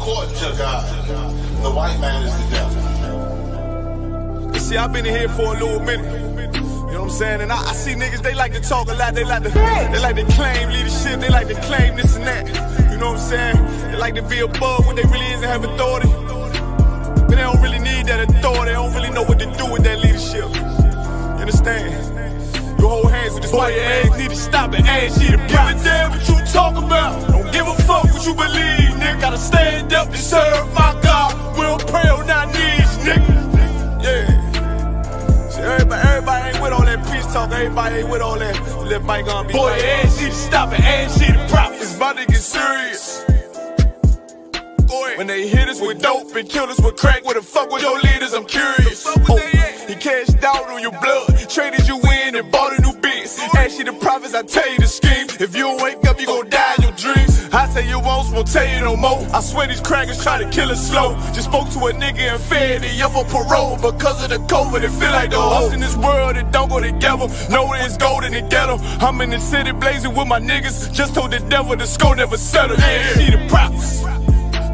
according to God. The white man is the devil. You see, I've been in here for a little minute. You know what I'm saying? And I see niggas, they like to talk a lot. They like to claim leadership. They like to claim this and that. You know what I'm saying? They like to be above what they really is and have authority. But they don't really need that authority. They don't really know what to do with that leadership. You understand? You hold hands with this white man. Need to stop it. Ask you to give a damn what you talk about. Don't give a fuck what you believe, nigga. Gotta stand up to serve my God. We don't pray on our knees, nigga. Yeah. See, everybody ain't with all that peace talk. Everybody ain't with all that. Let bygone be. Boy, ask you to stop it. Ask you to drop it. It's about to get serious. When they hit us with dope and kill us with crack, where the fuck with your leaders? I'm curious. He cashed out on your blood, traded you in and bought a new biz. Ask you the prophets, I tell you the scheme. If you don't wake up, you gon' die in your dreams. I tell you once, won't tell you no more. I swear these crackers try to kill us slow. Just spoke to a nigga and fed he up for parole. Because of the COVID, it feel like the hoes in this world that don't go together. Know it's gold in the ghetto. I'm in the city blazing with my niggas. Just told the devil the score never settled. Yeah, see the prophets.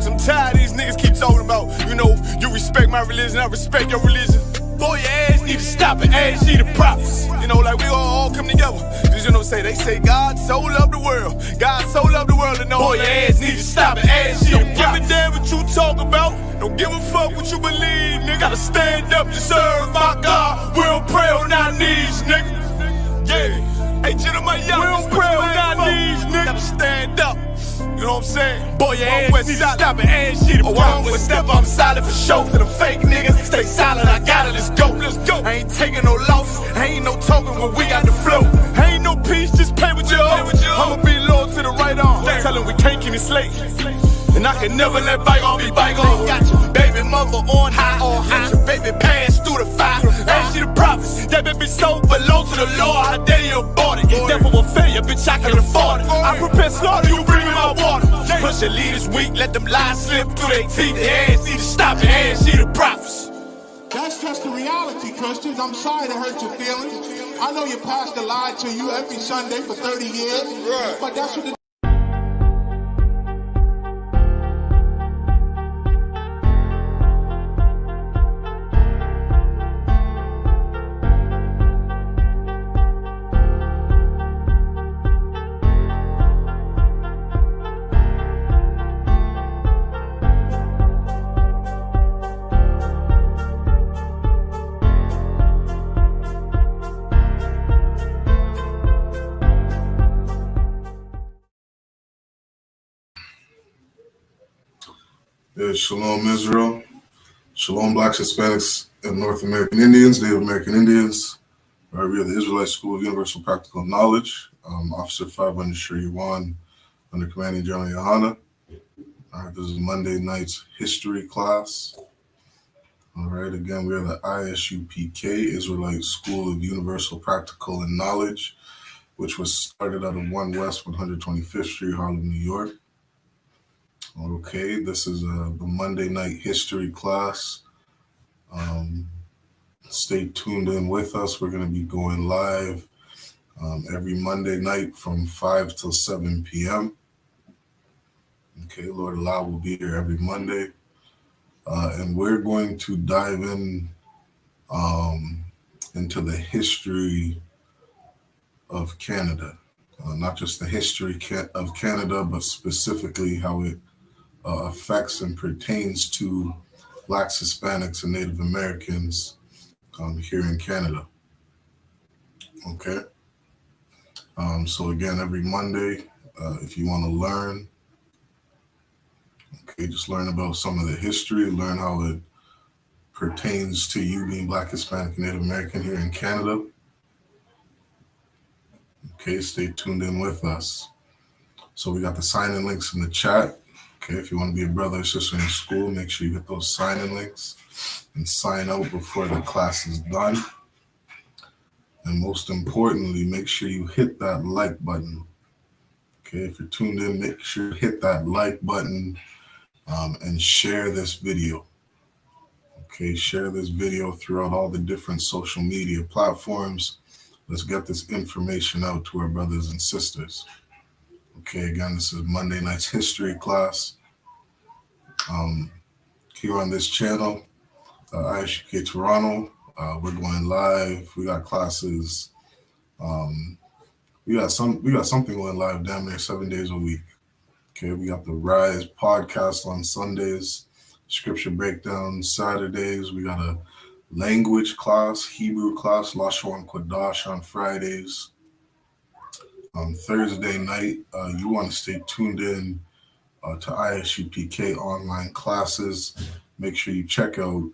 I'm tired of these niggas keep talking about, you know, you respect my religion, I respect your religion. Boy, your ass need to stop it, ass need the prophets. You know, like we all come together. Cause you know what I'm saying? They say God so loved the world. God so loved the world and know. Boy, your ass need to stop it, ass need the prophets. Don't give a damn what you talk about. Don't give a fuck what you believe, nigga. Gotta stand up to serve my God. We don't pray on our knees, nigga. Yeah. Hey, Jeremiah, we don't pray on our knees, nigga. Gotta stand up. You know what I'm saying? Boy, your ass need to stop it, ass shit. Oh, I'm with step, I'm solid for show. To the fake niggas, stay silent, I got it, let's go, let's go. I ain't taking no losses, ain't no talking when we got the flow. Ain't no peace, just pay with your own. I'ma be loyal to the right arm. Tell him we can't keep it slate. And I can never let bygone be bygone. Got your baby mother on high, your baby pass through the fire. Ask you the prophets, that baby soul belong to the Lord. How dare you abort it? Therefore will failure, bitch, I can afford it. I prepare slaughter, you bring me my water. Push your leaders weak, let them lies slip through their teeth. Their ass need to stop it, ass you the prophets. That's just the reality, Christians. I'm sorry to hurt your feelings. I know your pastor lied to you every Sunday for 30 years, but that's what the Shalom Israel, Shalom Blacks, Hispanics, and North American Indians, Native American Indians. We are the Israelite School of Universal Practical Knowledge. Officer 500 Shuri-Wan, under Commanding General YAHANNA. All right, this is Monday night's history class. All right, again, we are the I.S.U.P.K, Israelite School of Universal Practical and Knowledge, which was started out of 1 West 125th Street, Harlem, New York. Okay, this is the Monday night history class. Stay tuned in with us. We're going to be going live every Monday night from 5 till 7 p.m. Okay, Lord allow, we'll be here every Monday. And we're going to dive in into the history of Canada. Not just the history of Canada, but specifically how it affects and pertains to Blacks, Hispanics, and Native Americans here in Canada. Okay. So again, every Monday, if you want to learn, okay, just learn about some of the history, learn how it pertains to you being Black, Hispanic, and Native American here in Canada. Okay, stay tuned in with us. So we got the sign-in links in the chat. Okay, if you want to be a brother or sister in school, make sure you hit those sign-in links and sign out before the class is done. And most importantly, make sure you hit that like button. Okay, if you're tuned in, make sure you hit that like button and share this video. Okay, share this video throughout all the different social media platforms. Let's get this information out to our brothers and sisters. Okay, again, this is Monday night's history class. Here on this channel, I.S.U.P.K Toronto. We're going live. We got classes. We got something going live damn near 7 days a week. Okay, we got the Rise podcast on Sundays, scripture breakdown Saturdays. We got a language class, Hebrew class, Lashon Kodash on Fridays. On Thursday night, you want to stay tuned in to I.S.U.P.K online classes. Make sure you check out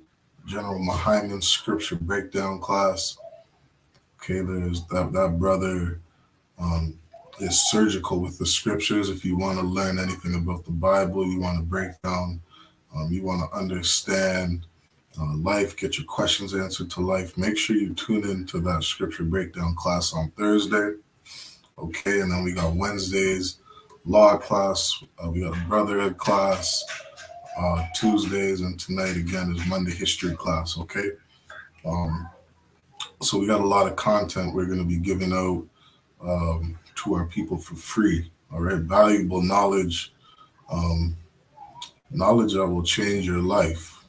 General Mahaiman's scripture breakdown class. Okay, there's that brother is surgical with the scriptures. If you want to learn anything about the Bible, you want to break down, you want to understand life, get your questions answered to life, make sure you tune into that scripture breakdown class on Thursday. Okay, and then we got Wednesdays, law class, we got a brotherhood class, Tuesdays, and tonight again is Monday history class. Okay, so we got a lot of content we're going to be giving out to our people for free. All right, valuable knowledge, knowledge that will change your life.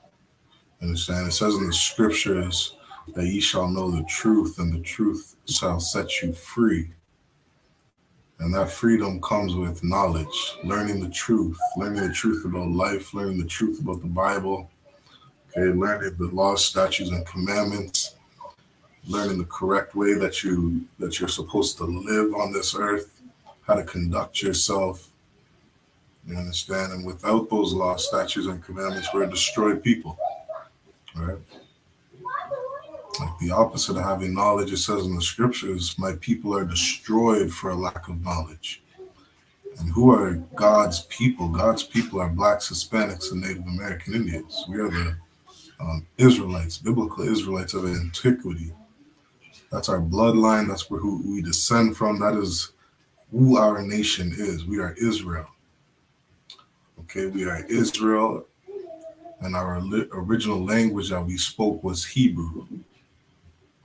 Understand? It says in the scriptures that ye shall know the truth, and the truth shall set you free. And that freedom comes with knowledge, learning the truth about life, learning the truth about the Bible, okay, learning the laws, statutes, and commandments, learning the correct way that you're supposed to live on this earth, how to conduct yourself. You understand? And without those laws, statutes, and commandments, we're a destroyed people. Right? Like the opposite of having knowledge, it says in the scriptures, my people are destroyed for a lack of knowledge. And who are God's people? God's people are blacks, Hispanics, and Native American Indians. We are the Israelites, biblical Israelites of antiquity. That's our bloodline. That's who we descend from. That is who our nation is. We are Israel. Okay, we are Israel, and our original language that we spoke was Hebrew.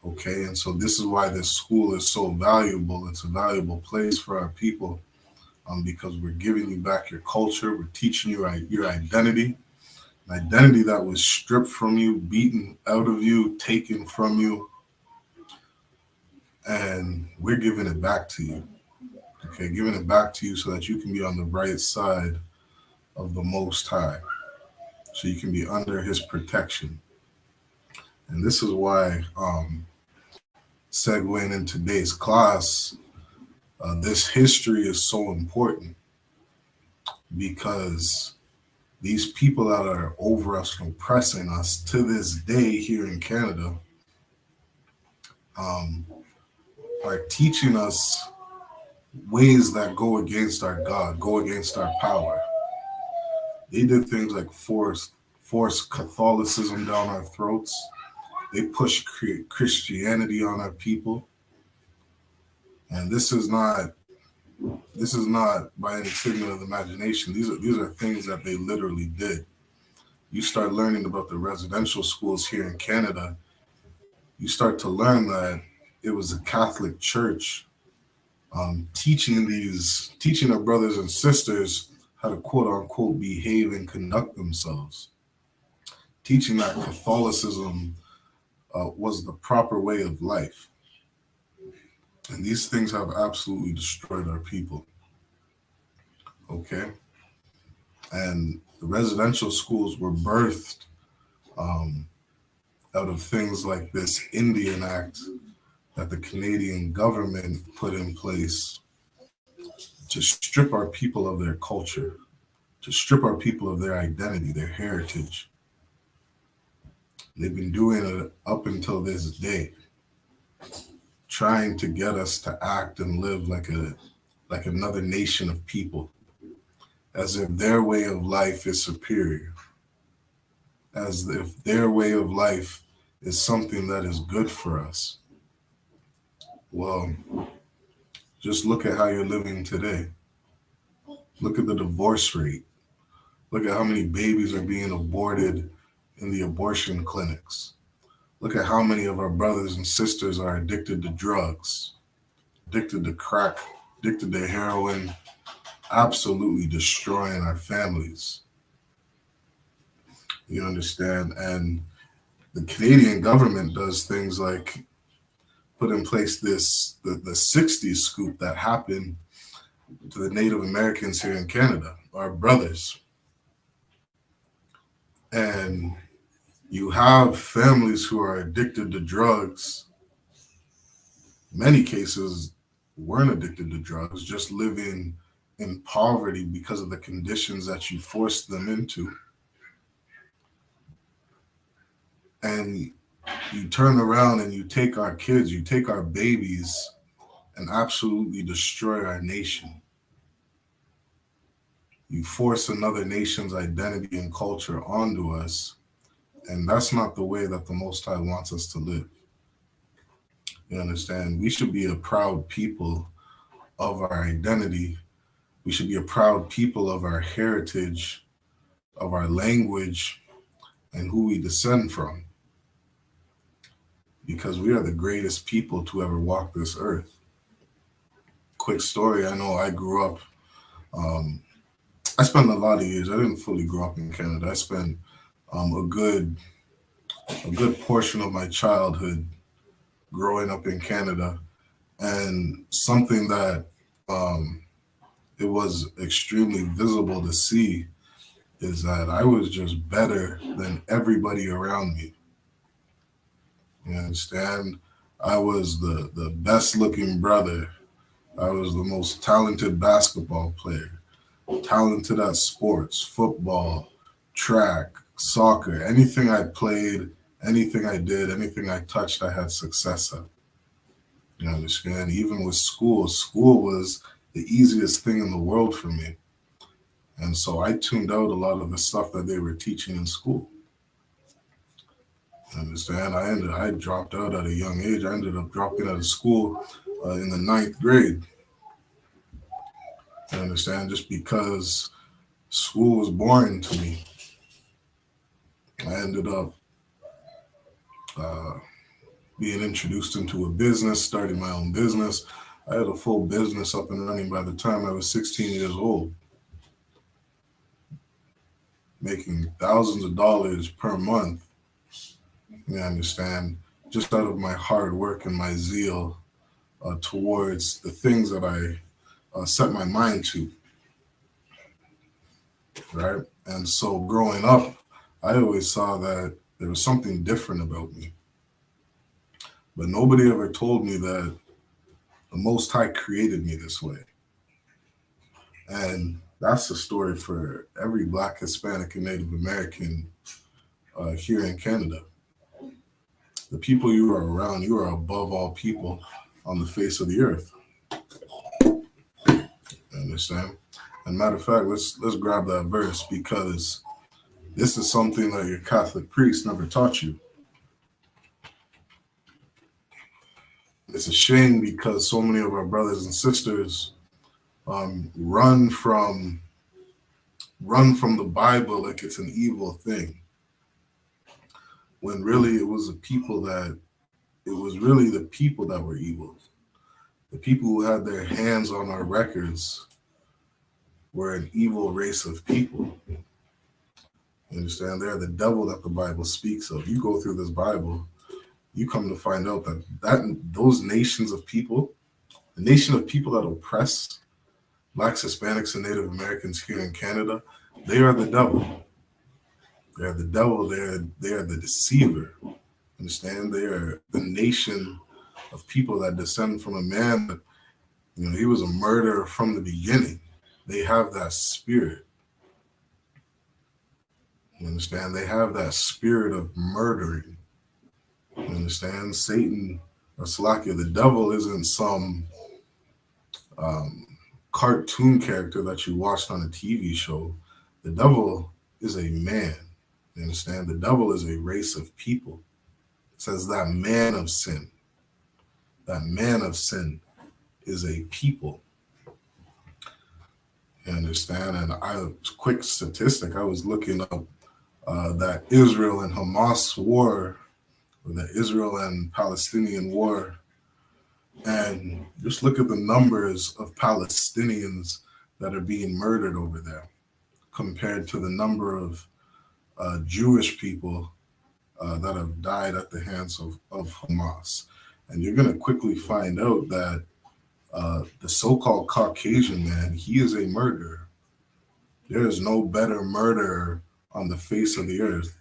Okay, and so this is why this school is so valuable. It's a valuable place for our people because we're giving you back your culture. We're teaching you your identity, an identity that was stripped from you, beaten out of you, taken from you, and we're giving it back to you. Okay, giving it back to you so that you can be on the right side of the Most High, so you can be under His protection. And this is why, segueing in today's class, this history is so important, because these people that are over us and oppressing us to this day here in Canada are teaching us ways that go against our God, go against our power. They did things like force Catholicism down our throats. They push Christianity on our people. And this is not by any figment of the imagination. These are things that they literally did. You start learning about the residential schools here in Canada, you start to learn that it was a Catholic church teaching our brothers and sisters how to quote unquote behave and conduct themselves. Teaching that Catholicism was the proper way of life. And these things have absolutely destroyed our people. Okay? And the residential schools were birthed out of things like this Indian Act that the Canadian government put in place to strip our people of their culture, to strip our people of their identity, their heritage. They've been doing it up until this day, trying to get us to act and live like another nation of people, as if their way of life is superior, as if their way of life is something that is good for us. Well, just look at how you're living today. Look at the divorce rate. Look at how many babies are being aborted in the abortion clinics. Look at how many of our brothers and sisters are addicted to drugs, addicted to crack, addicted to heroin, absolutely destroying our families. You understand? And the Canadian government does things like put in place the 60s scoop that happened to the Native Americans here in Canada, our brothers. And you have families who are addicted to drugs. Many cases weren't addicted to drugs, just living in poverty because of the conditions that you forced them into. And you turn around and you take our kids, you take our babies, and absolutely destroy our nation. You force another nation's identity and culture onto us, and that's not the way that the Most High wants us to live. You understand? We should be a proud people of our identity. We should be a proud people of our heritage, of our language, and who we descend from. Because we are the greatest people to ever walk this earth. Quick story, I know I grew up, I spent a lot of years, I didn't fully grow up in Canada. I spent a good portion of my childhood growing up in Canada. And something that it was extremely visible to see is that I was just better than everybody around me. You understand? I was the best looking brother. I was the most talented basketball player, talented at sports, football, track, soccer, anything I played, anything I did, anything I touched, I had success at. You understand? Even with school was the easiest thing in the world for me. And so I tuned out a lot of the stuff that they were teaching in school. You understand? I dropped out at a young age. I ended up dropping out of school in the 9th grade. You understand? Just because school was boring to me. I ended up being introduced into a business, starting my own business. I had a full business up and running by the time I was 16 years old, making thousands of dollars per month. You understand? Just out of my hard work and my zeal towards the things that I set my mind to, right? And so growing up, I always saw that there was something different about me. But nobody ever told me that the Most High created me this way. And that's the story for every Black, Hispanic, and Native American here in Canada. The people you are around, you are above all people on the face of the earth. Understand? And matter of fact, let's grab that verse, because this is something that your Catholic priest never taught you. It's a shame because so many of our brothers and sisters run from the Bible like it's an evil thing, when really it was really the people that were evil. The people who had their hands on our records were an evil race of people. You understand? They're the devil that the Bible speaks of. You go through this Bible, you come to find out that those nations of people, the nation of people that oppress Blacks, Hispanics, and Native Americans here in Canada, they are the devil. They are the devil. They are the deceiver. Understand? They are the nation of people that descend from a man that, he was a murderer from the beginning. They have that spirit. You understand? They have that spirit of murdering. You understand? Satan, or Salakia, the devil isn't some cartoon character that you watched on a TV show. The devil is a man. You understand? The devil is a race of people. It says that man of sin. That man of sin is a people. You understand? And quick statistic, I was looking up that Israel and Hamas war, or the Israel and Palestinian war, and just look at the numbers of Palestinians that are being murdered over there compared to the number of Jewish people that have died at the hands of Hamas. And you're going to quickly find out that the so-called Caucasian man, he is a murderer. There is no better murderer on the face of the earth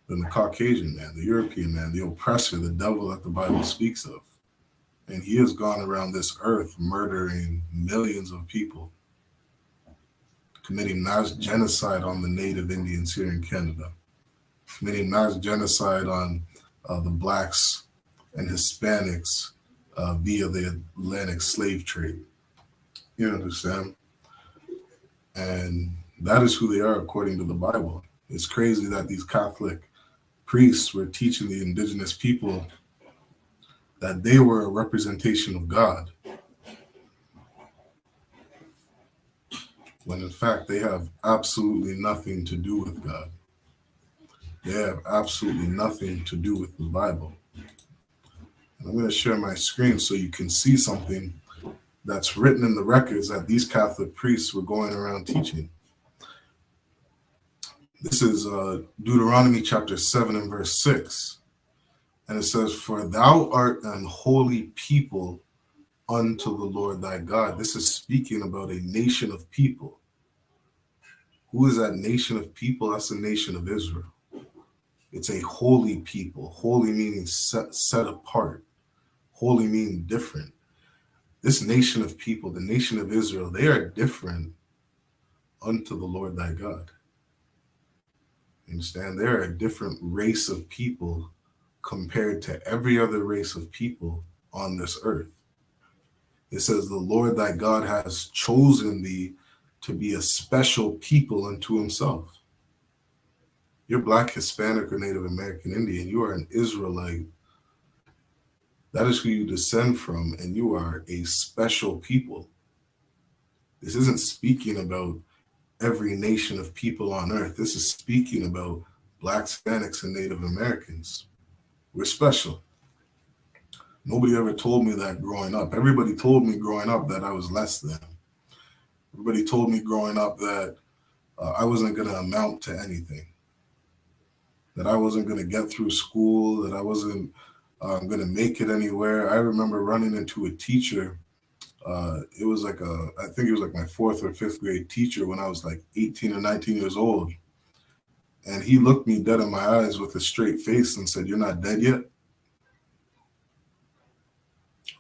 than the Caucasian man, the European man, the oppressor, the devil that the Bible speaks of. And he has gone around this earth murdering millions of people, committing mass genocide on the native Indians here in Canada, committing mass genocide on the blacks and Hispanics via the Atlantic slave trade. You understand? And that is who they are according to the Bible. It's crazy that these Catholic priests were teaching the indigenous people that they were a representation of God, when in fact they have absolutely nothing to do with God. They have absolutely nothing to do with the Bible. And I'm going to share my screen so you can see something that's written in the records that these Catholic priests were going around teaching. This is Deuteronomy chapter 7 and verse 6. And it says, "For thou art an holy people unto the Lord thy God." This is speaking about a nation of people. Who is that nation of people? That's the nation of Israel. It's a holy people. Holy meaning set apart. Holy meaning different. This nation of people, the nation of Israel, they are different unto the Lord thy God. You understand? They're a different race of people compared to every other race of people on this earth. It says, "The Lord thy God has chosen thee to be a special people unto himself." You're Black, Hispanic, or Native American Indian. You are an Israelite. That is who you descend from, and you are a special people. This isn't speaking about every nation of people on earth. This is speaking about Blacks, Hispanics, and Native Americans. We're special. Nobody ever told me that growing up. Everybody told me growing up that I was less than. Everybody told me growing up that I wasn't going to amount to anything, that I wasn't going to get through school, that I wasn't going to make it anywhere. I remember running into a teacher. It was like I think it was like my 4th or 5th grade teacher when I was like 18 or 19 years old. And he looked me dead in my eyes with a straight face and said, "You're not dead yet?"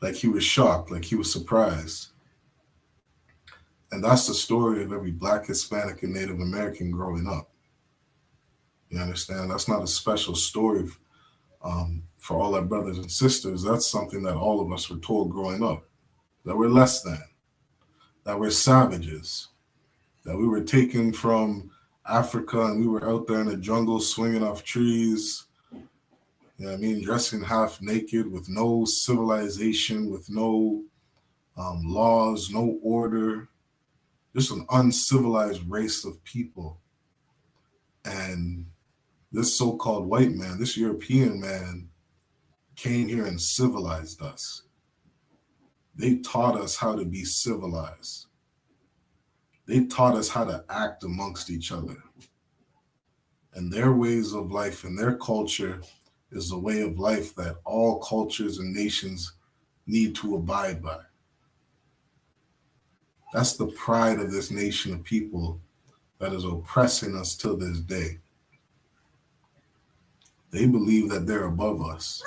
Like he was shocked, like he was surprised. And that's the story of every Black, Hispanic, and Native American growing up. You understand? That's not a special story for all our brothers and sisters. That's something that all of us were told growing up, that we're less than, that we're savages, that we were taken from Africa and we were out there in the jungle swinging off trees, you know what I mean, dressing half naked with no civilization, with no laws, no order, just an uncivilized race of people. And this so-called white man, this European man, came here and civilized us. They taught us how to be civilized. They taught us how to act amongst each other. And their ways of life and their culture is the way of life that all cultures and nations need to abide by. That's the pride of this nation of people that is oppressing us till this day. They believe that they're above us.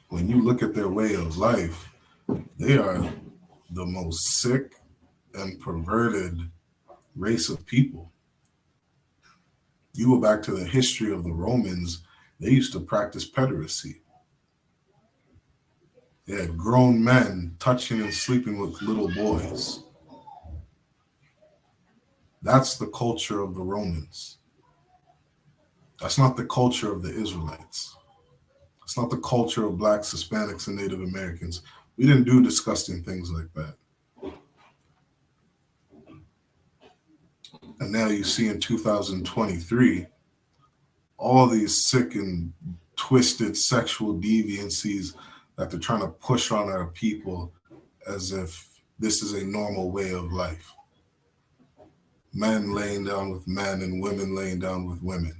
When you look at their way of life, they are the most sick and perverted race of people. You go back to the history of the Romans, they used to practice pederasty. They had grown men touching and sleeping with little boys. That's the culture of the Romans. That's not the culture of the Israelites. It's not the culture of Blacks, Hispanics, and Native Americans. We didn't do disgusting things like that. And now you see in 2023, all these sick and twisted sexual deviancies that they're trying to push on our people as if this is a normal way of life. men laying down with men and women laying down with women.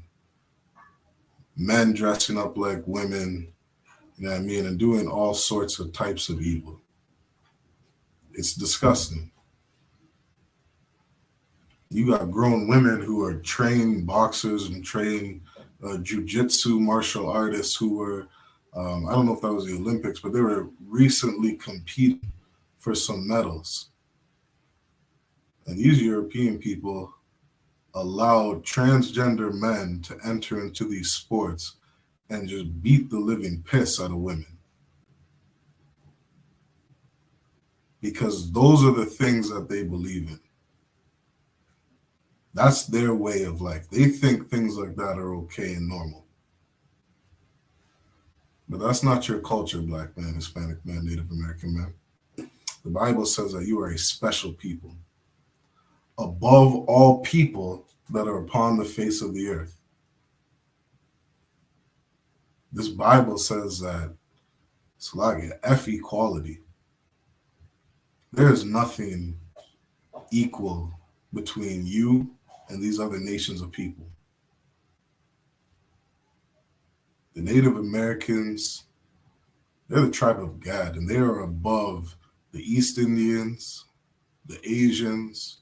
Men dressing up like women, you know what I mean, and doing all sorts of types of evil. It's disgusting. You got grown women who are trained boxers and trained jiu-jitsu martial artists who were, I don't know if that was the Olympics, but they were recently competing for some medals. And these European people allowed transgender men to enter into these sports and just beat the living piss out of women. Because those are the things that they believe in. That's their way of life. They think things like that are okay and normal. But that's not your culture, Black man, Hispanic man, Native American man. The Bible says that you are a special people, above all people that are upon the face of the earth. This Bible says that, Salagia, F equality. There is nothing equal between you and these other nations of people. The Native Americans, they're the tribe of Gad, and they are above the East Indians, the Asians,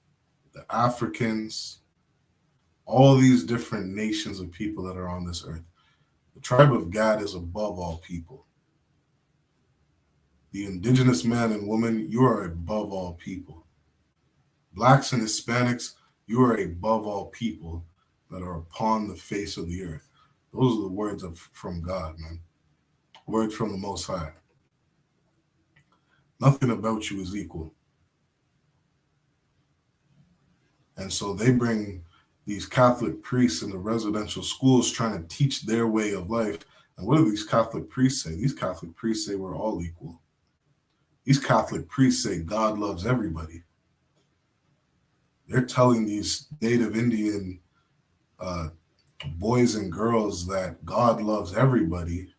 the Africans, all these different nations of people that are on this earth. The tribe of Gad is above all people. The indigenous man and woman, you are above all people. Blacks and Hispanics, you are above all people that are upon the face of the earth. Those are the words from God, man. Words from the Most High. Nothing about you is equal. And so they bring these Catholic priests in the residential schools trying to teach their way of life. And what do these Catholic priests say? These Catholic priests say we're all equal. These Catholic priests say God loves everybody. They're telling these Native Indian boys and girls that God loves everybody,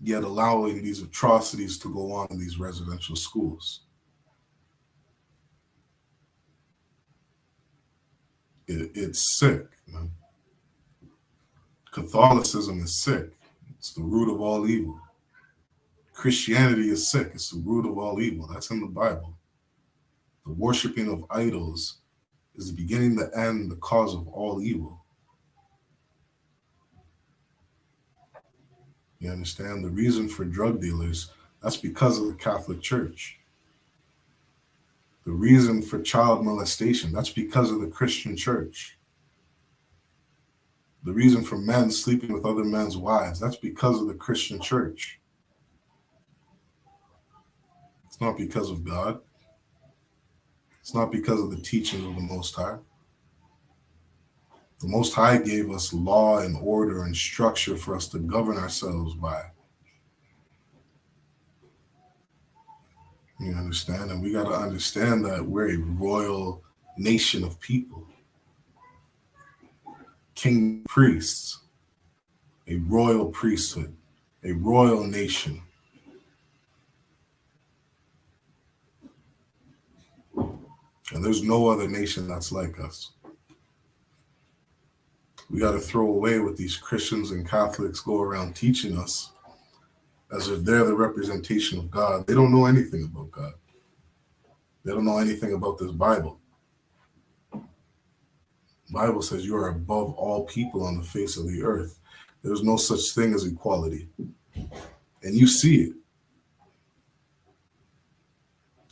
yet allowing these atrocities to go on in these residential schools. It's sick, man. Catholicism is sick. It's the root of all evil. Christianity is sick. It's the root of all evil. That's in the Bible. The worshiping of idols is the beginning, the end, the cause of all evil. You understand? The reason for drug dealers, that's because of the Catholic Church. The reason for child molestation, that's because of the Christian Church. The reason for men sleeping with other men's wives, that's because of the Christian Church. It's not because of God. It's not because of the teachings of the Most High. The Most High gave us law and order and structure for us to govern ourselves by. You understand? And we got to understand that we're a royal nation of people. King priests, a royal priesthood, a royal nation. And there's no other nation that's like us. We got to throw away what these Christians and Catholics go around teaching us as if they're the representation of God. They don't know anything about God. They don't know anything about this Bible. The Bible says you are above all people on the face of the earth. There's no such thing as equality. And you see it.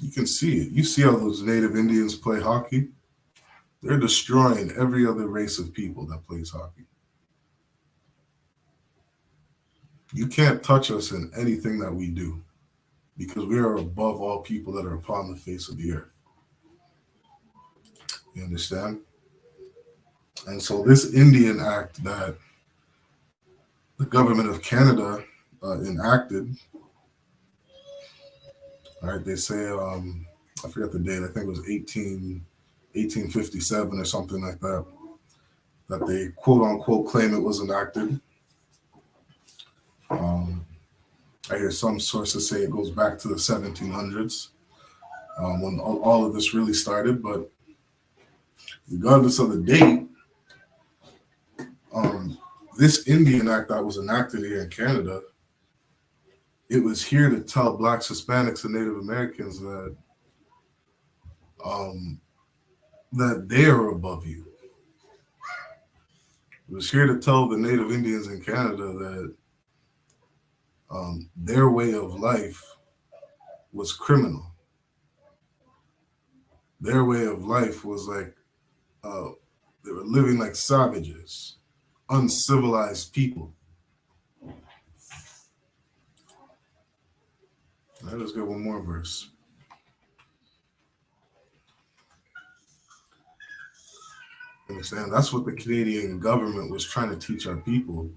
You can see it. You see how those Native Indians play hockey? They're destroying every other race of people that plays hockey. You can't touch us in anything that we do because we are above all people that are upon the face of the earth. You understand? And so this Indian Act that the government of Canada enacted, all right, they say, I forget the date, I think it was 1857 or something like that, that they quote unquote claim it was enacted. I hear some sources say it goes back to the 1700s when all of this really started, but regardless of the date, this Indian Act that was enacted here in Canada, it was here to tell Blacks, Hispanics, and Native Americans that they are above you. It was here to tell the Native Indians in Canada that their way of life was criminal. Their way of life was like they were living like savages, uncivilized people. All right, let's get one more verse. Understand? That's what the Canadian government was trying to teach our people,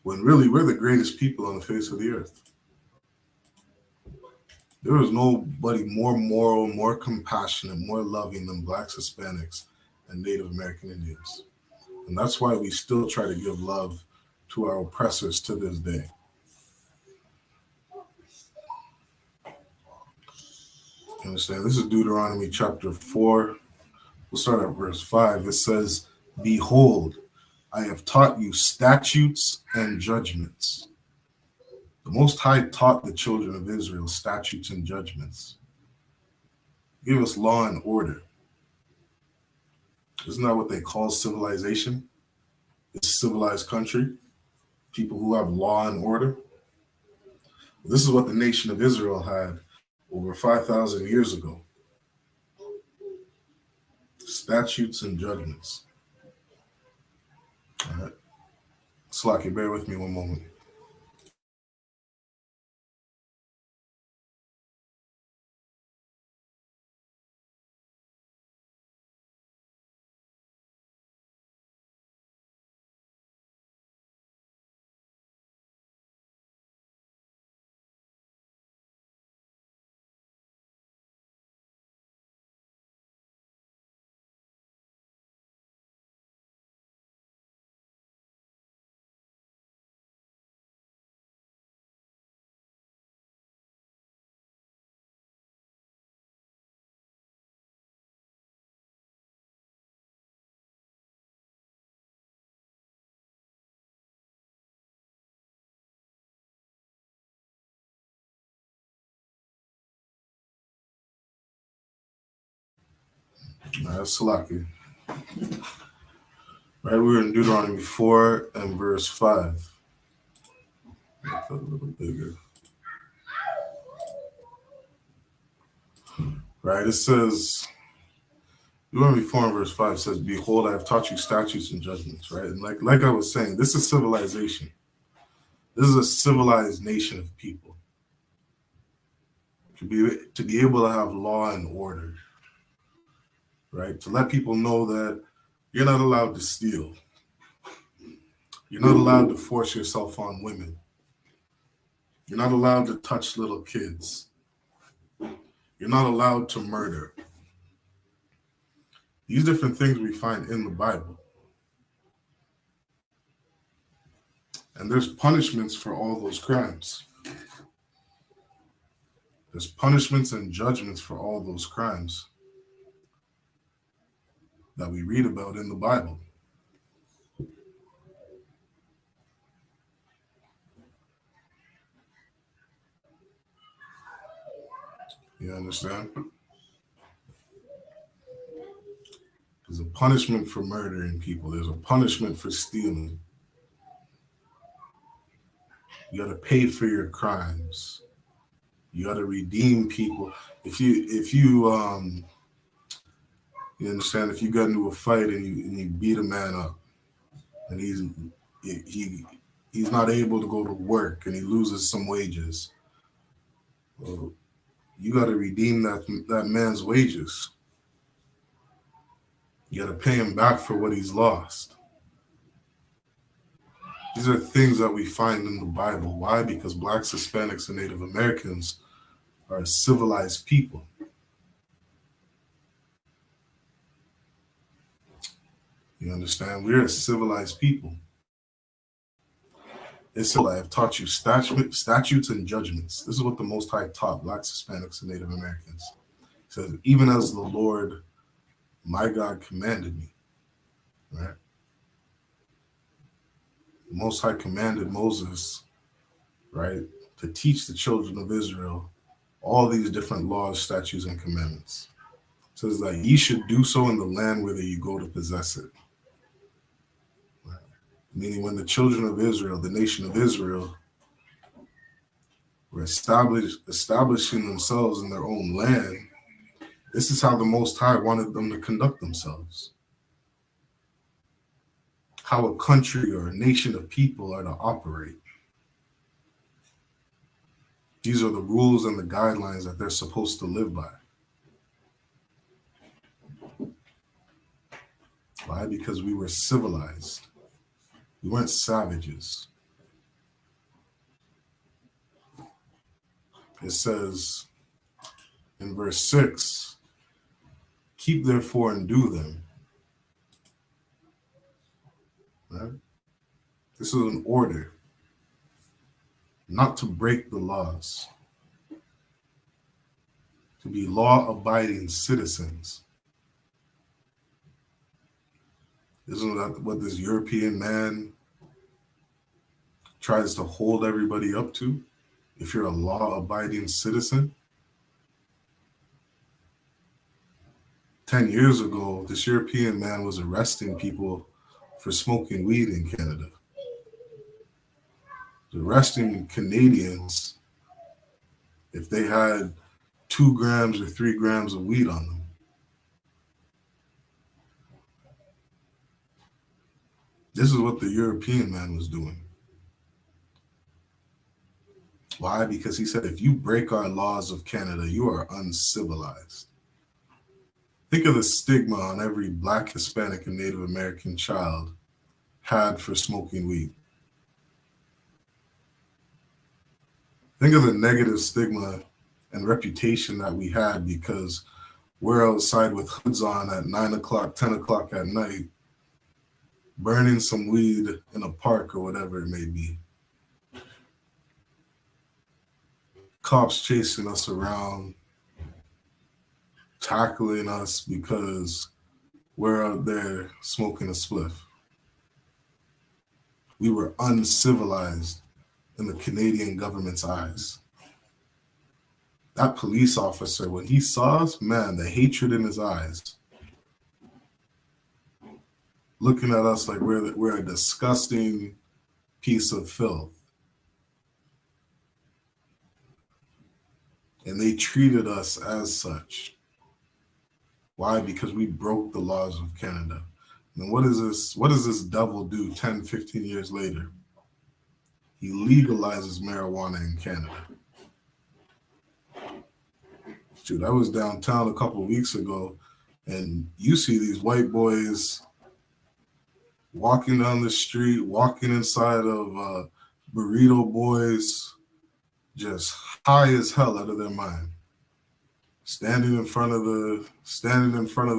when really we're the greatest people on the face of the earth. There was nobody more moral, more compassionate, more loving than Blacks, Hispanics, and Native American Indians. And that's why we still try to give love to our oppressors to this day. You understand? This is Deuteronomy chapter 4. We'll start at verse 5. It says, "Behold, I have taught you statutes and judgments." The Most High taught the children of Israel statutes and judgments. Give us law and order. Isn't that what they call civilization? It's a civilized country, people who have law and order. This is what the nation of Israel had over 5,000 years ago. Statutes and judgments. All right. Slacky, bear with me one moment. Salaki. Right, we're in Deuteronomy 4 and verse 5. Make that a little bigger. Right, it says, Deuteronomy 4 and verse 5 says, "Behold, I have taught you statutes and judgments." Right, and like I was saying, this is civilization. This is a civilized nation of people. To be able to have law and order. Right, to let people know that you're not allowed to steal. You're not allowed to force yourself on women. You're not allowed to touch little kids. You're not allowed to murder. These different things we find in the Bible. And there's punishments for all those crimes. There's punishments and judgments for all those crimes that we read about in the Bible. You understand? There's a punishment for murdering people. There's a punishment for stealing. You got to pay for your crimes. You got to redeem people. If you understand, if you got into a fight and you beat a man up, and he's not able to go to work and he loses some wages, well, you got to redeem that man's wages. You got to pay him back for what he's lost. These are things that we find in the Bible. Why? Because Blacks, Hispanics, and Native Americans are a civilized people. You understand? We're a civilized people. It's I have taught you statutes and judgments. This is what the Most High taught Blacks, Hispanics, and Native Americans. He says, even as the Lord My God commanded me, right? The Most High commanded Moses, right, to teach the children of Israel all these different laws, statutes, and commandments. It says that ye should do so in the land whither you go to possess it. Right? Meaning when the children of Israel, the nation of Israel, were establishing themselves in their own land, this is how the Most High wanted them to conduct themselves. How a country or a nation of people are to operate. These are the rules and the guidelines that they're supposed to live by. Why? Because we were civilized. We weren't savages. It says in verse 6, keep therefore and do them. Right? This is an order, not to break the laws, to be law-abiding citizens. Isn't that what this European man tries to hold everybody up to? If you're a law-abiding citizen? 10 years ago, this European man was arresting people for smoking weed in Canada. Arresting Canadians if they had 2 grams or 3 grams of weed on them. This is what the European man was doing. Why? Because he said, if you break our laws of Canada, you are uncivilized. Think of the stigma on every Black, Hispanic, and Native American child had for smoking weed. Think of the negative stigma and reputation that we had because we're outside with hoods on at 9 o'clock, 10 o'clock at night, burning some weed in a park or whatever it may be. Cops chasing us around, tackling us because we're out there smoking a spliff. We were uncivilized in the Canadian government's eyes. That police officer, when he saw us, man, the hatred in his eyes, looking at us like we're a disgusting piece of filth. And they treated us as such. Why? Because we broke the laws of Canada. And what does this devil do 10, 15 years later? He legalizes marijuana in Canada. Dude, I was downtown a couple of weeks ago, and you see these white boys walking down the street, walking inside of Burrito Boys, just high as hell out of their mind. Standing in front of the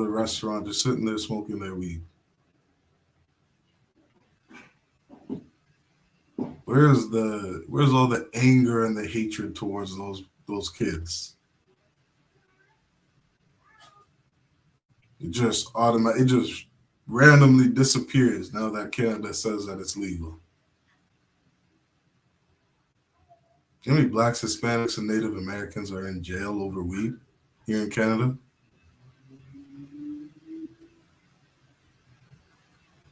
restaurant, just sitting there smoking their weed. Where's all the anger and the hatred towards those kids? It just randomly disappears now that Canada says that it's legal. You know how many Blacks, Hispanics, and Native Americans are in jail over weed here in Canada?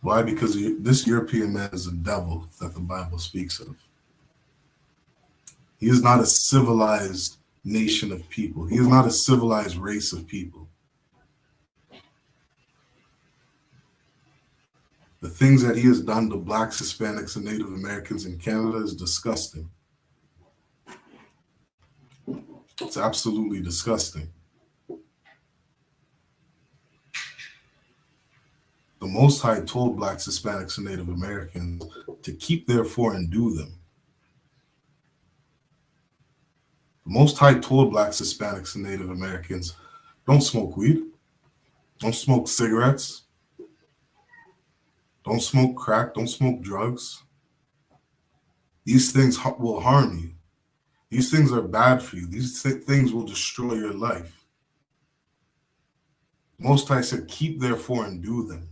Why? Because this European man is a devil that the Bible speaks of. He is not a civilized nation of people. He is not a civilized race of people. The things that he has done to Blacks, Hispanics, and Native Americans in Canada is disgusting. It's absolutely disgusting. The Most High told Blacks, Hispanics, and Native Americans to keep therefore and do them. The Most High told Blacks, Hispanics, and Native Americans, don't smoke weed, don't smoke cigarettes, don't smoke crack, don't smoke drugs. These things will harm you. These things are bad for you. These things will destroy your life. Most High said, keep therefore and do them.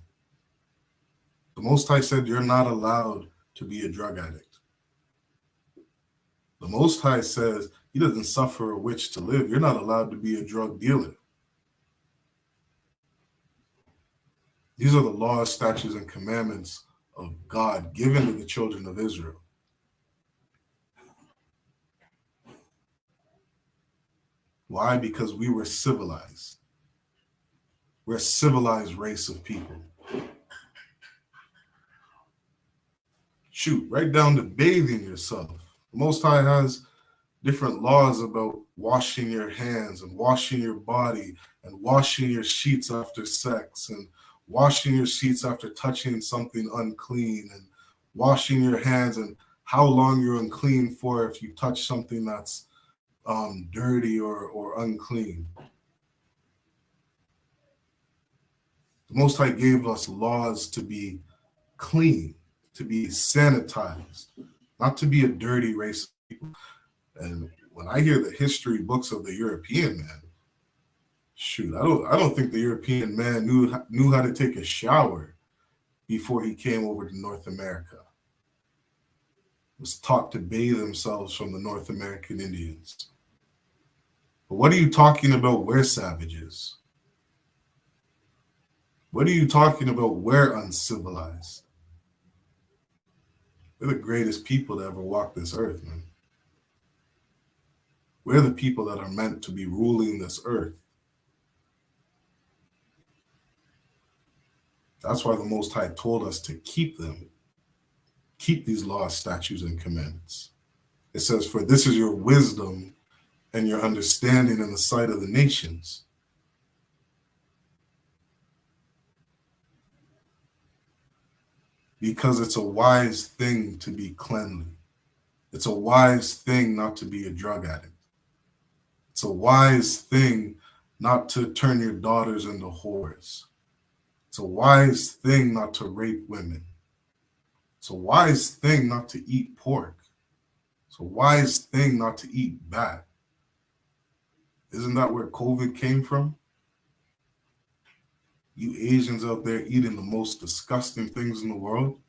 The Most High said, you're not allowed to be a drug addict. The Most High says he doesn't suffer a witch to live. You're not allowed to be a drug dealer. These are the laws, statutes, and commandments of God given to the children of Israel. Why? Because we were civilized. We're a civilized race of people. Shoot, right down to bathing yourself. The Most High has different laws about washing your hands and washing your body and washing your sheets after sex and washing your sheets after touching something unclean and washing your hands and how long you're unclean for if you touch something that's dirty or unclean. The Most High gave us laws to be clean, to be sanitized, not to be a dirty race of people. And when I hear the history books of the European man, shoot, I don't think the European man knew how to take a shower before he came over to North America. Was taught to bathe themselves from the North American Indians. But what are you talking about? We're savages. What are you talking about? We're uncivilized. We're the greatest people to ever walk this earth, man. We're the people that are meant to be ruling this earth. That's why the Most High told us to keep them. Keep these laws, statutes, and commandments. It says, for this is your wisdom and your understanding in the sight of the nations. Because it's a wise thing to be cleanly. It's a wise thing not to be a drug addict. It's a wise thing not to turn your daughters into whores. It's a wise thing not to rape women. It's a wise thing not to eat pork. It's a wise thing not to eat bat. Isn't that where COVID came from? You Asians out there eating the most disgusting things in the world.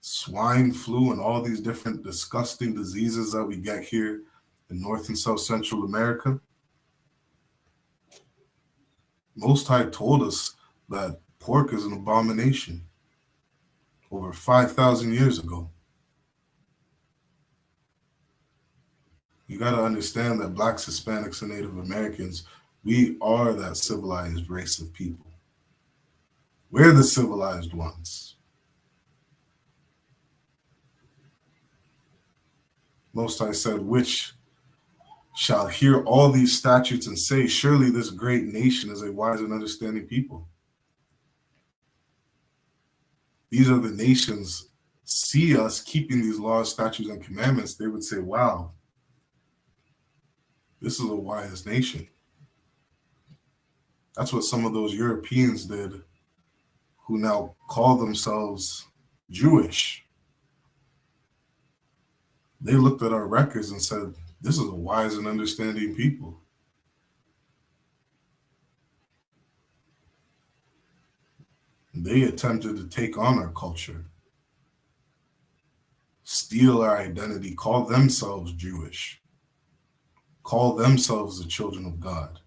Swine flu and all these different disgusting diseases that we get here in North and South Central America. Most High told us that pork is an abomination over 5,000 years ago. You got to understand that Blacks, Hispanics, and Native Americans, we are that civilized race of people. We're the civilized ones. Most High said, which shall hear all these statutes and say, surely this great nation is a wise and understanding people. These are the nations, see us keeping these laws, statutes, and commandments. They would say, wow, this is a wise nation. That's what some of those Europeans did who now call themselves Jewish. They looked at our records and said, this is a wise and understanding people. They attempted to take on our culture, steal our identity, call themselves Jewish, call themselves the children of God.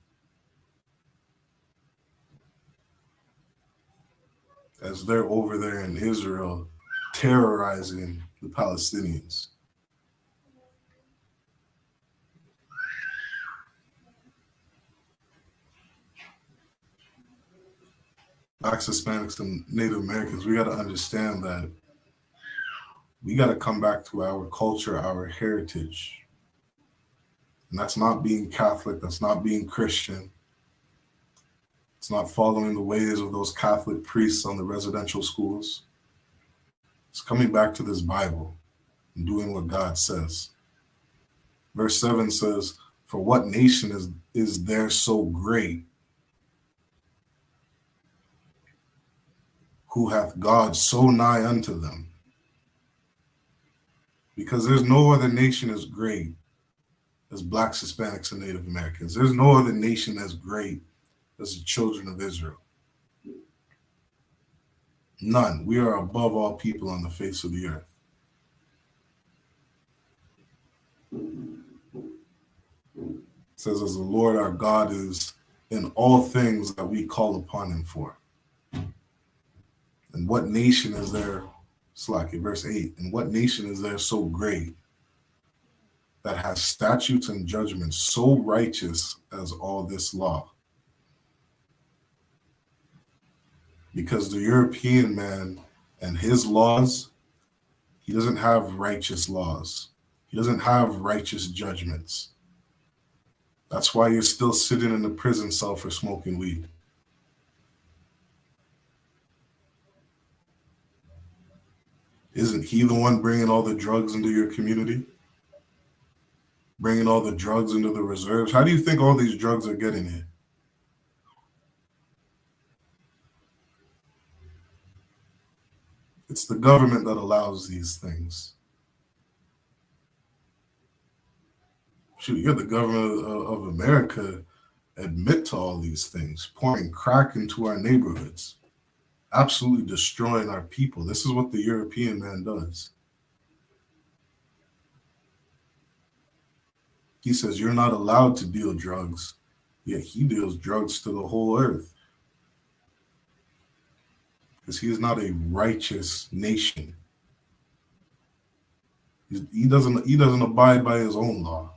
As they're over there in Israel terrorizing the Palestinians. Blacks, Hispanics, and Native Americans, we got to understand that we got to come back to our culture, our heritage. And that's not being Catholic, that's not being Christian. It's not following the ways of those Catholic priests on the residential schools. It's coming back to this Bible and doing what God says. Verse 7 says, for what nation is there so great, who hath God so nigh unto them? Because there's no other nation as great as Blacks, Hispanics, and Native Americans. There's no other nation as great as the children of Israel. None. We are above all people on the face of the earth. It says, as the Lord our God is in all things that we call upon him for. And what nation is there, Slaki, verse 8, and what nation is there so great that has statutes and judgments so righteous as all this law? Because the European man and his laws, he doesn't have righteous laws. He doesn't have righteous judgments. That's why you're still sitting in the prison cell for smoking weed. Isn't he the one bringing all the drugs into your community? Bringing all the drugs into the reserves? How do you think all these drugs are getting here? It's the government that allows these things. Shoot, you're the government of America. Admit to all these things, pouring crack into our neighborhoods, absolutely destroying our people. This is what the European man does. He says you're not allowed to deal drugs, yet he deals drugs to the whole earth. Because he is not a righteous nation. He doesn't abide by his own law.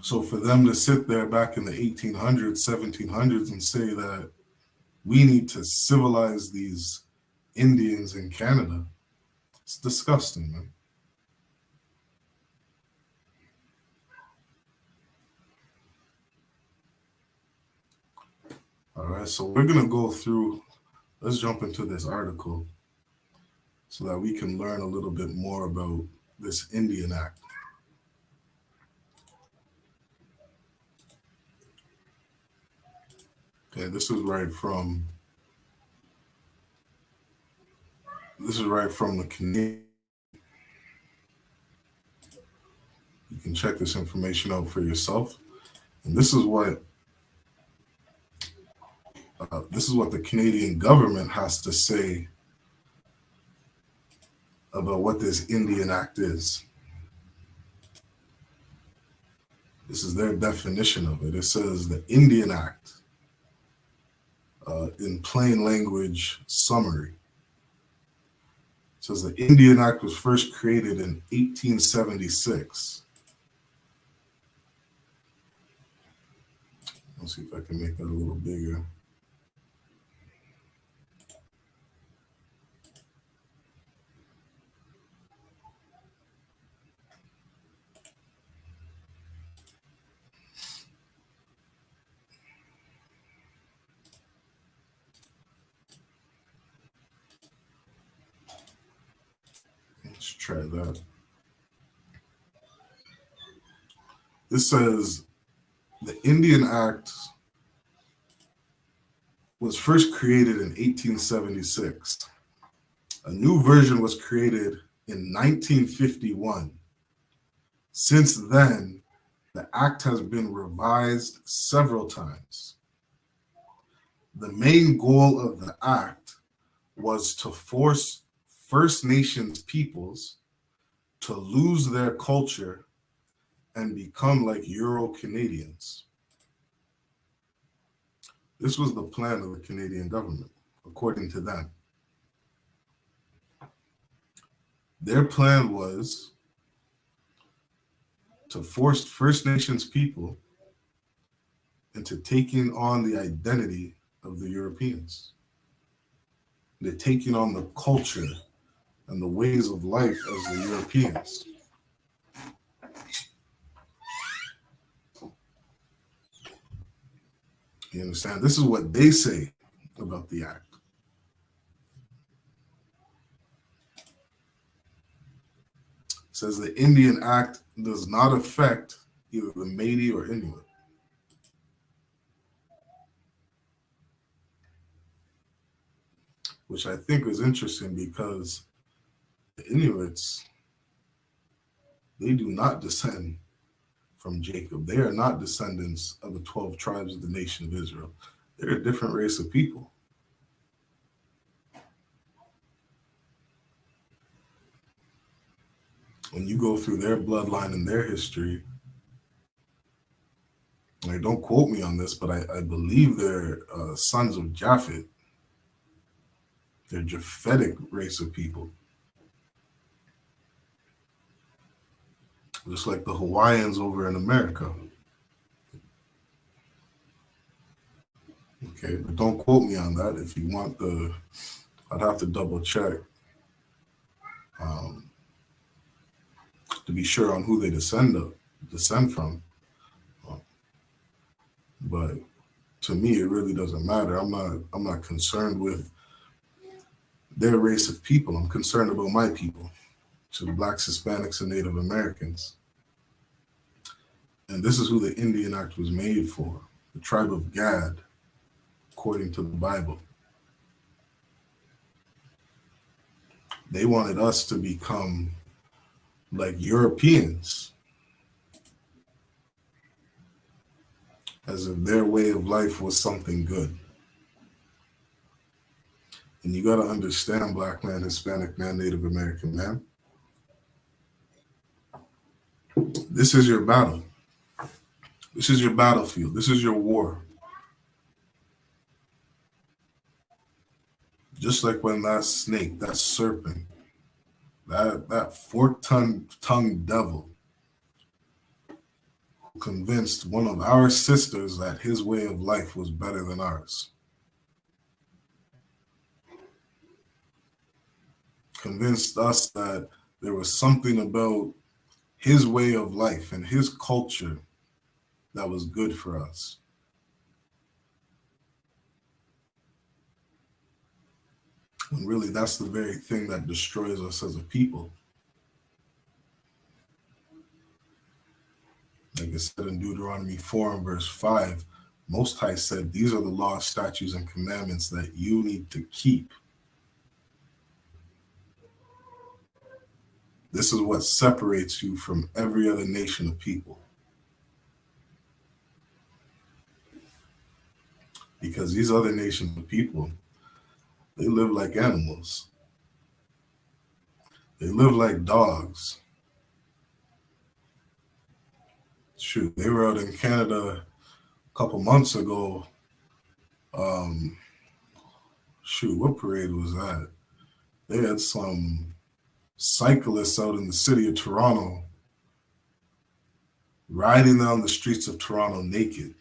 So for them to sit there back in the 1800s, 1700s and say that we need to civilize these Indians in Canada, it's disgusting, man. All right, so we're going to go through, let's jump into this article so that we can learn a little bit more about this Indian Act. Okay, this is right from the Canadian. You can check this information out for yourself. And this is what the Canadian government has to say about what this Indian Act is. This is their definition of it. It says the Indian Act, in plain language summary. It says the Indian Act was first created in 1876. Let's see if I can make that a little bigger. Let's try that. This says the Indian Act was first created in 1876. A new version was created in 1951. Since then, the act has been revised several times. The main goal of the act was to force First Nations peoples to lose their culture and become like Euro-Canadians. This was the plan of the Canadian government, according to them. Their plan was to force First Nations people into taking on the identity of the Europeans. They're taking on the culture and the ways of life as the Europeans. You understand? This is what they say about the act. It says the Indian Act does not affect either the Métis or Inuit. Which I think is interesting because the Inuits, they do not descend from Jacob. They are not descendants of the 12 tribes of the nation of Israel. They're a different race of people. When you go through their bloodline and their history, like, don't quote me on this, but I believe they're sons of Japhet. They're Japhetic race of people. Just like the Hawaiians over in America. Okay, but don't quote me on that. If you want I'd have to double check to be sure on who they descend from. But to me, it really doesn't matter. I'm not concerned with their race of people. I'm concerned about my people, to Blacks, Hispanics, and Native Americans. And this is who the Indian Act was made for, the tribe of Gad, according to the Bible. They wanted us to become like Europeans, as if their way of life was something good. And you got to understand, Black man, Hispanic man, Native American man, this is your battle. This is your battlefield. This is your war. Just like when that snake, that serpent, that fork-tongued devil convinced one of our sisters that his way of life was better than ours. Convinced us that there was something about his way of life and his culture that was good for us. When really that's the very thing that destroys us as a people. Like it said in Deuteronomy 4 and verse 5, Most High said, these are the laws, statutes, and commandments that you need to keep. This is what separates you from every other nation of people. Because these other nations of people, they live like animals. They live like dogs. Shoot, they were out in Canada a couple months ago. What parade was that? They had some cyclists out in the city of Toronto riding down the streets of Toronto naked.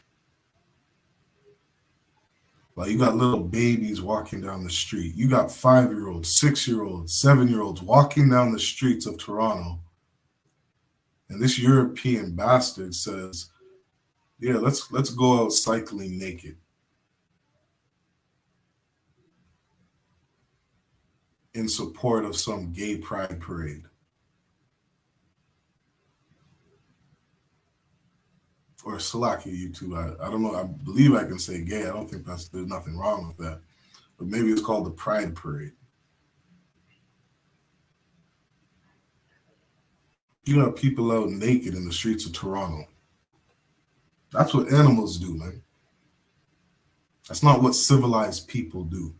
Like, you got little babies walking down the street. You got 5-year-olds, 6-year-olds, 7-year-olds walking down the streets of Toronto. And this European bastard says, yeah, let's go out cycling naked. In support of some gay pride parade. Or Salaki YouTube. I don't know. I believe I can say gay. I don't think there's nothing wrong with that. But maybe it's called the Pride Parade. You got people out naked in the streets of Toronto. That's what animals do, man. That's not what civilized people do.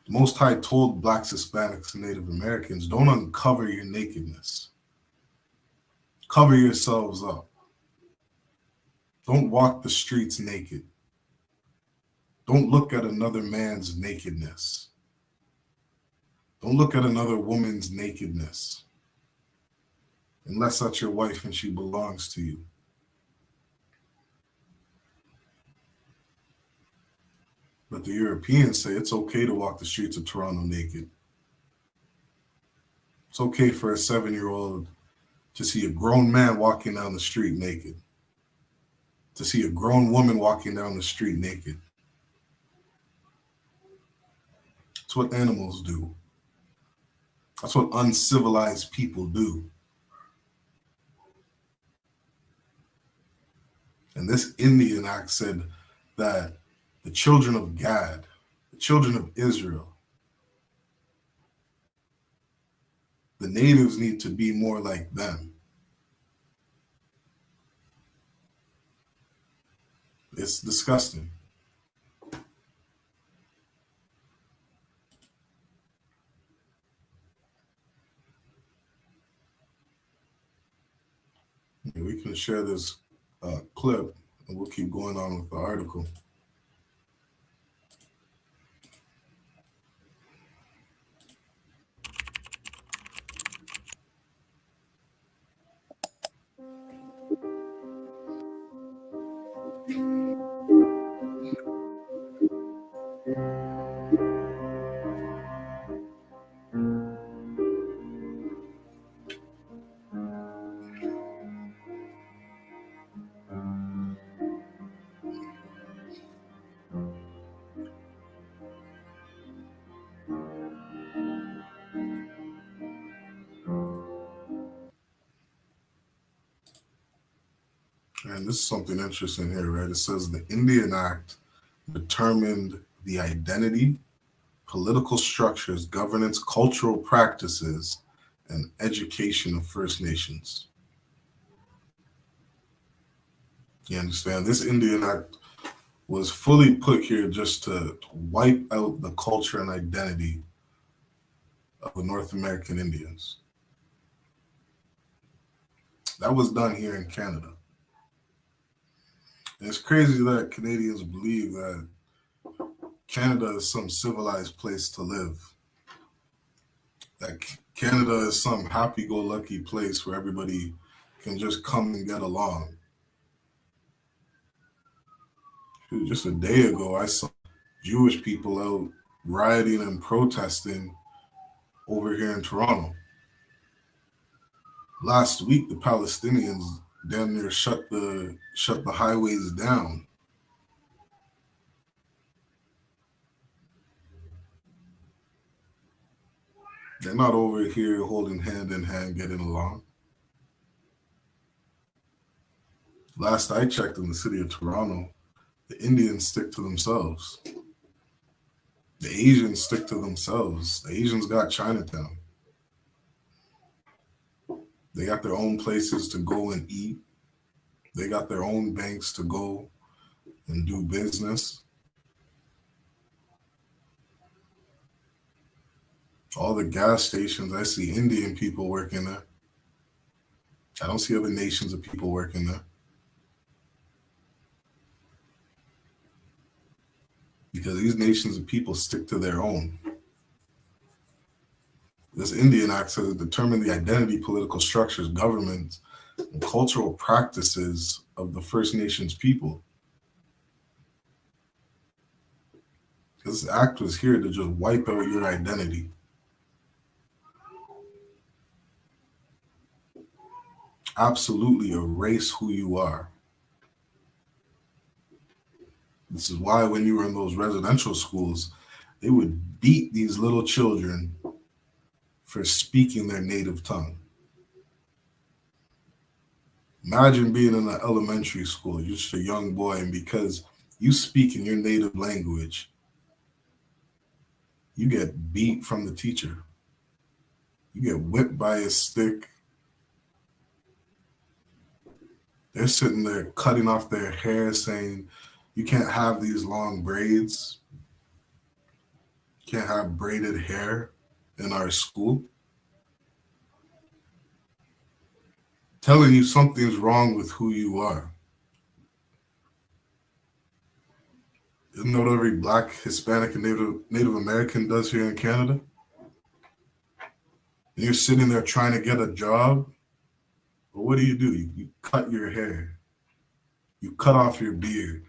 The Most High told Blacks, Hispanics, and Native Americans, don't uncover your nakedness. Cover yourselves up. Don't walk the streets naked. Don't look at another man's nakedness. Don't look at another woman's nakedness. Unless that's your wife and she belongs to you. But the Europeans say it's okay to walk the streets of Toronto naked. It's okay for a 7-year-old to see a grown man walking down the street naked. To see a grown woman walking down the street naked. That's what animals do. That's what uncivilized people do. And this Indian Act said that the children of Gad, the children of Israel, the natives need to be more like them. It's disgusting. We can share this clip and we'll keep going on with the article. And this is something interesting here, right? It says the Indian Act determined the identity, political structures, governance, cultural practices, and education of First Nations. You understand? This Indian Act was fully put here just to wipe out the culture and identity of the North American Indians. That was done here in Canada. And it's crazy that Canadians believe that Canada is some civilized place to live. That Canada is some happy-go-lucky place where everybody can just come and get along. Just a day ago, I saw Jewish people out rioting and protesting over here in Toronto. Last week, the Palestinians damn near shut the highways down. They're not over here holding hand in hand, getting along. Last I checked in the city of Toronto, the Indians stick to themselves. The Asians stick to themselves. The Asians got Chinatown. They got their own places to go and eat. They got their own banks to go and do business. All the gas stations, I see Indian people working there. I don't see other nations of people working there. Because these nations of people stick to their own. This Indian Act says it determined the identity, political structures, governments, and cultural practices of the First Nations people. This act was here to just wipe out your identity. Absolutely erase who you are. This is why when you were in those residential schools, they would beat these little children for speaking their native tongue. Imagine being in an elementary school, you're just a young boy, and because you speak in your native language, you get beat from the teacher. You get whipped by a stick. They're sitting there cutting off their hair saying, you can't have these long braids. You can't have braided hair in our school. Telling you something's wrong with who you are. Isn't that what every Black, Hispanic, and Native American does here in Canada? And you're sitting there trying to get a job. Well, what do? You cut your hair. You cut off your beard.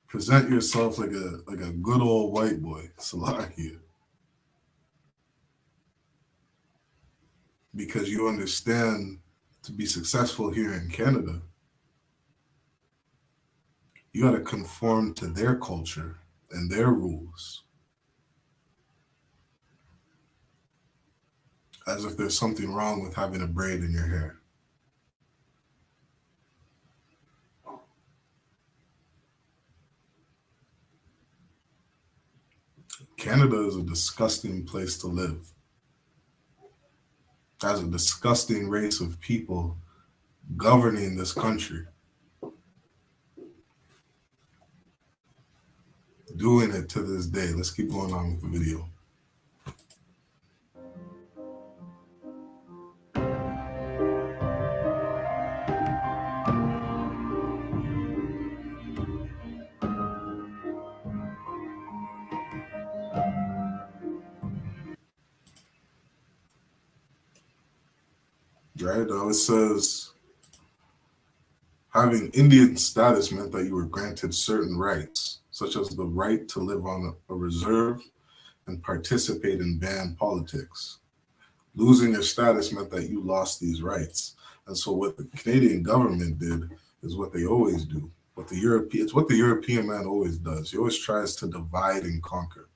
Present yourself like a good old white boy, Salakia. Because you understand to be successful here in Canada, you got to conform to their culture and their rules. As if there's something wrong with having a braid in your hair. Canada is a disgusting place to live. It has a disgusting race of people governing this country. doing it to this day. Let's keep going on with the video. Right now it says, having Indian status meant that you were granted certain rights, such as the right to live on a reserve and participate in band politics. Losing your status meant that you lost these rights. And so what the Canadian government did is what they always do. It's what the European man always does. He always tries to divide and conquer.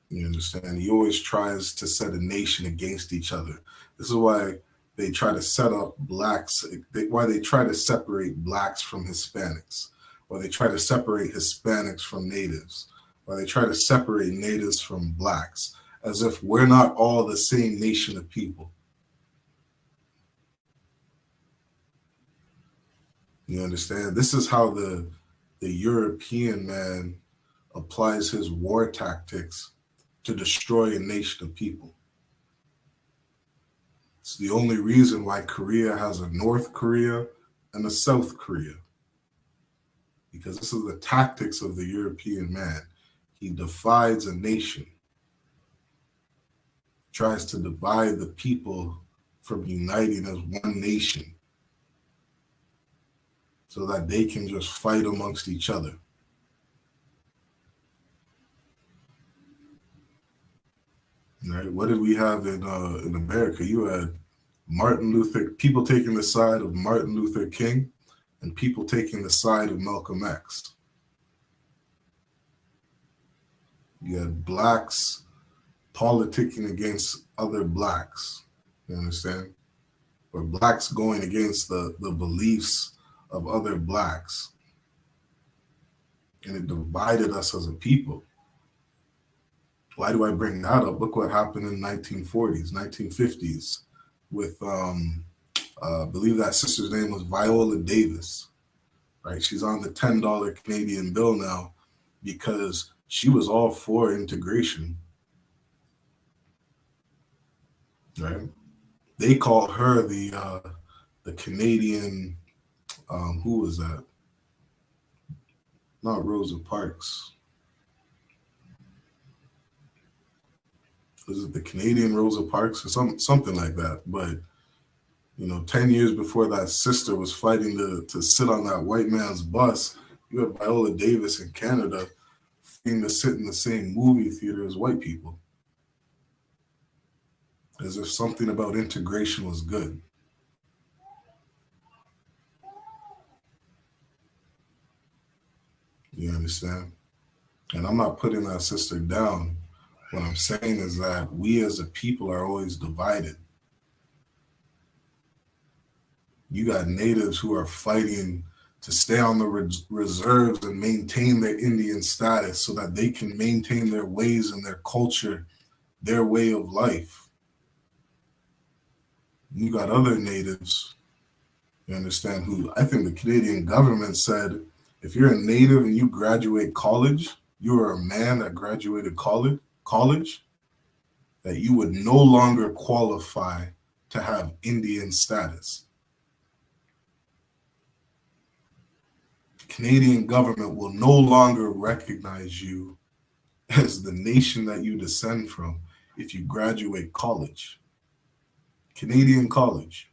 You understand? He always tries to set a nation against each other. This is why they try to set up blacks, why they try to separate blacks from Hispanics, why they try to separate Hispanics from natives, why they try to separate natives from blacks, as if we're not all the same nation of people. You understand? This is how the European man applies his war tactics to destroy a nation of people. It's the only reason why Korea has a North Korea and a South Korea. Because this is the tactics of the European man. He divides a nation, tries to divide the people from uniting as one nation so that they can just fight amongst each other. Right? What did we have in America? You had people taking the side of Martin Luther King and people taking the side of Malcolm X. You had blacks politicking against other blacks, you understand? Or blacks going against the beliefs of other blacks. And it divided us as a people. Why do I bring that up? Look what happened in the 1940s, 1950s with, I believe that sister's name was Viola Davis, right? She's on the $10 Canadian bill now because she was all for integration, right? They called her the Canadian, who was that? Not Rosa Parks. Was it the Canadian Rosa Parks or something like that? But, 10 years before that sister was fighting to sit on that white man's bus, you had Viola Davis in Canada fighting to sit in the same movie theater as white people. As if something about integration was good. You understand? And I'm not putting that sister down. What I'm saying is that we as a people are always divided. You got natives who are fighting to stay on the reserves and maintain their Indian status so that they can maintain their ways and their culture, their way of life. You got other natives, you understand, who I think the Canadian government said, if you're a native and you graduate college, you are a man that graduated college, that you would no longer qualify to have Indian status. The Canadian government will no longer recognize you as the nation that you descend from if you graduate college. Canadian college.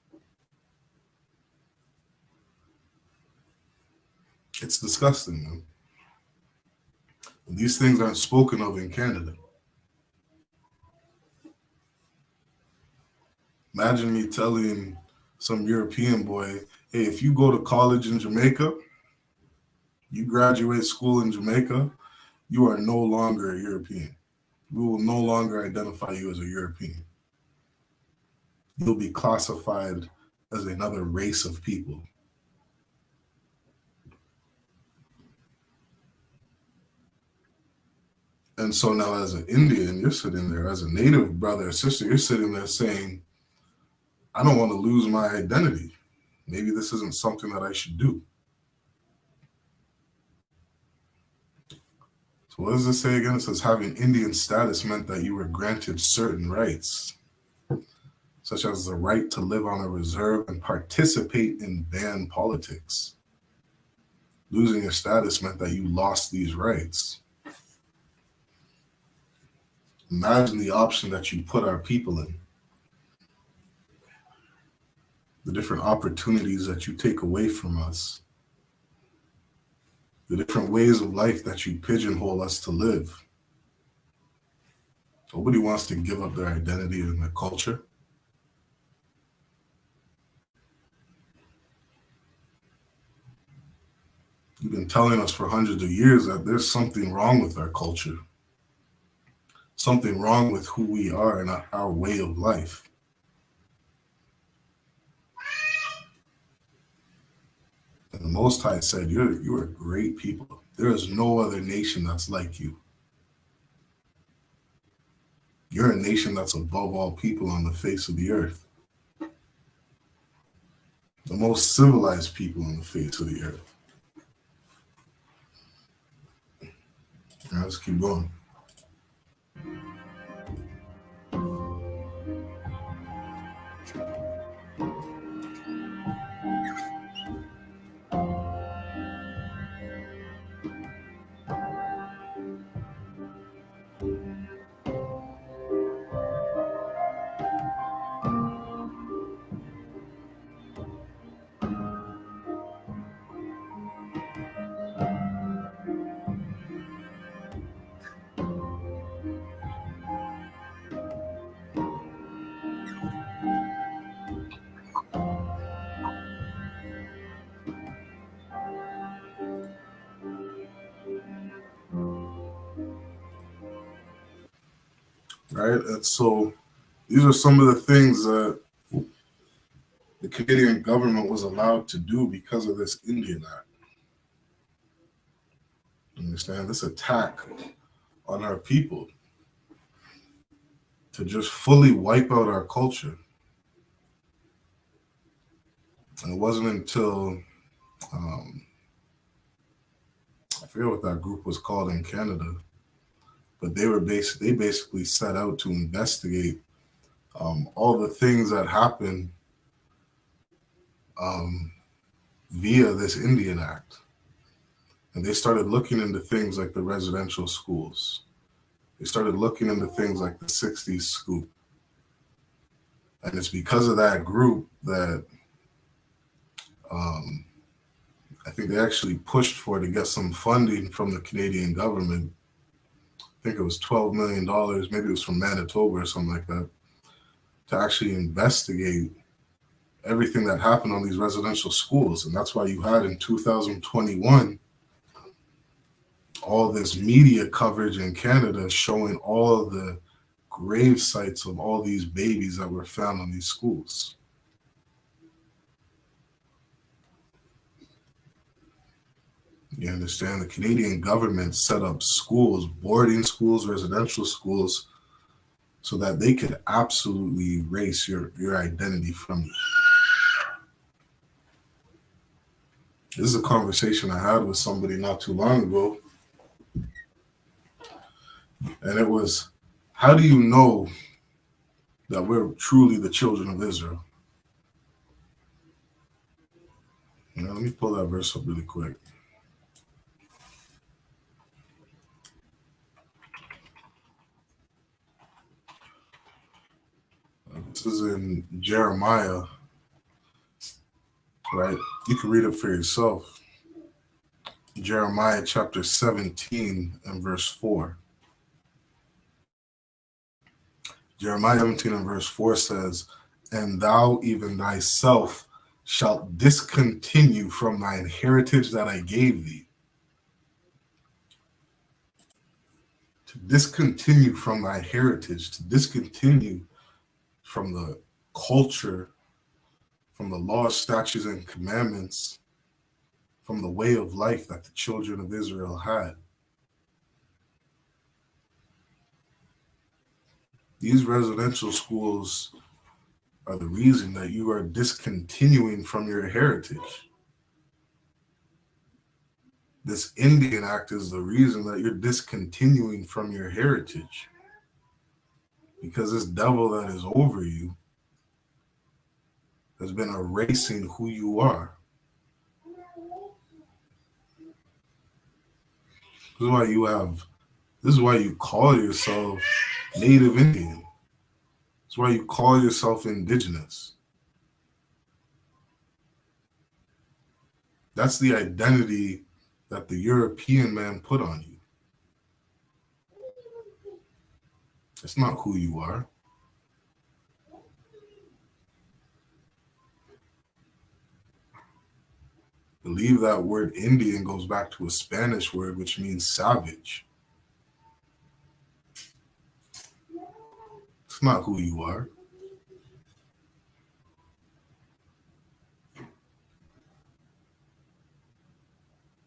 It's disgusting, man. And these things aren't spoken of in Canada. Imagine me telling some European boy, hey, if you go to college in Jamaica, you graduate school in Jamaica, you are no longer a European. We will no longer identify you as a European. You'll be classified as another race of people. And so now as an Indian, you're sitting there, as a native brother or sister, you're sitting there saying, I don't want to lose my identity. Maybe this isn't something that I should do. What does it say again? It says having Indian status meant that you were granted certain rights, such as the right to live on a reserve and participate in band politics. Losing your status meant that you lost these rights. Imagine the option that you put our people in, the different opportunities that you take away from us, the different ways of life that you pigeonhole us to live. Nobody wants to give up their identity and their culture. You've been telling us for hundreds of years that there's something wrong with our culture, something wrong with who we are and our way of life. And the Most High said, you're great people. There is no other nation that's like you. You're a nation that's above all people on the face of the earth. The most civilized people on the face of the earth. Now let's keep going. Right? And so these are some of the things that the Canadian government was allowed to do because of this Indian Act. You understand? This attack on our people to just fully wipe out our culture. And it wasn't until, I forget what that group was called in Canada, but they basically set out to investigate all the things that happened via this Indian Act. And they started looking into things like the residential schools. They started looking into things like the 60s scoop. And it's because of that group that I think they actually pushed for to get some funding from the Canadian government. I think it was $12 million, maybe it was from Manitoba or something like that, to actually investigate everything that happened on these residential schools. And that's why you had in 2021 all this media coverage in Canada showing all of the grave sites of all these babies that were found on these schools. You understand? The Canadian government set up schools, boarding schools, residential schools, so that they could absolutely erase your identity from you. This is a conversation I had with somebody not too long ago. And it was, how do you know that we're truly the children of Israel? You know, let me pull that verse up really quick. This is in Jeremiah, right? You can read it for yourself. Jeremiah chapter 17 and verse 4. Jeremiah 17 and verse 4 says, "And thou even thyself shalt discontinue from thine heritage that I gave thee." To discontinue from thy heritage, to discontinue from the culture, from the laws, statutes, and commandments, from the way of life that the children of Israel had. These residential schools are the reason that you are discontinuing from your heritage. This Indian Act is the reason that you're discontinuing from your heritage, because this devil that is over you has been erasing who you are. This is why you call yourself Native Indian. This is why you call yourself indigenous. That's the identity that the European man put on you. It's not who you are. I believe that word Indian goes back to a Spanish word which means savage. It's not who you are.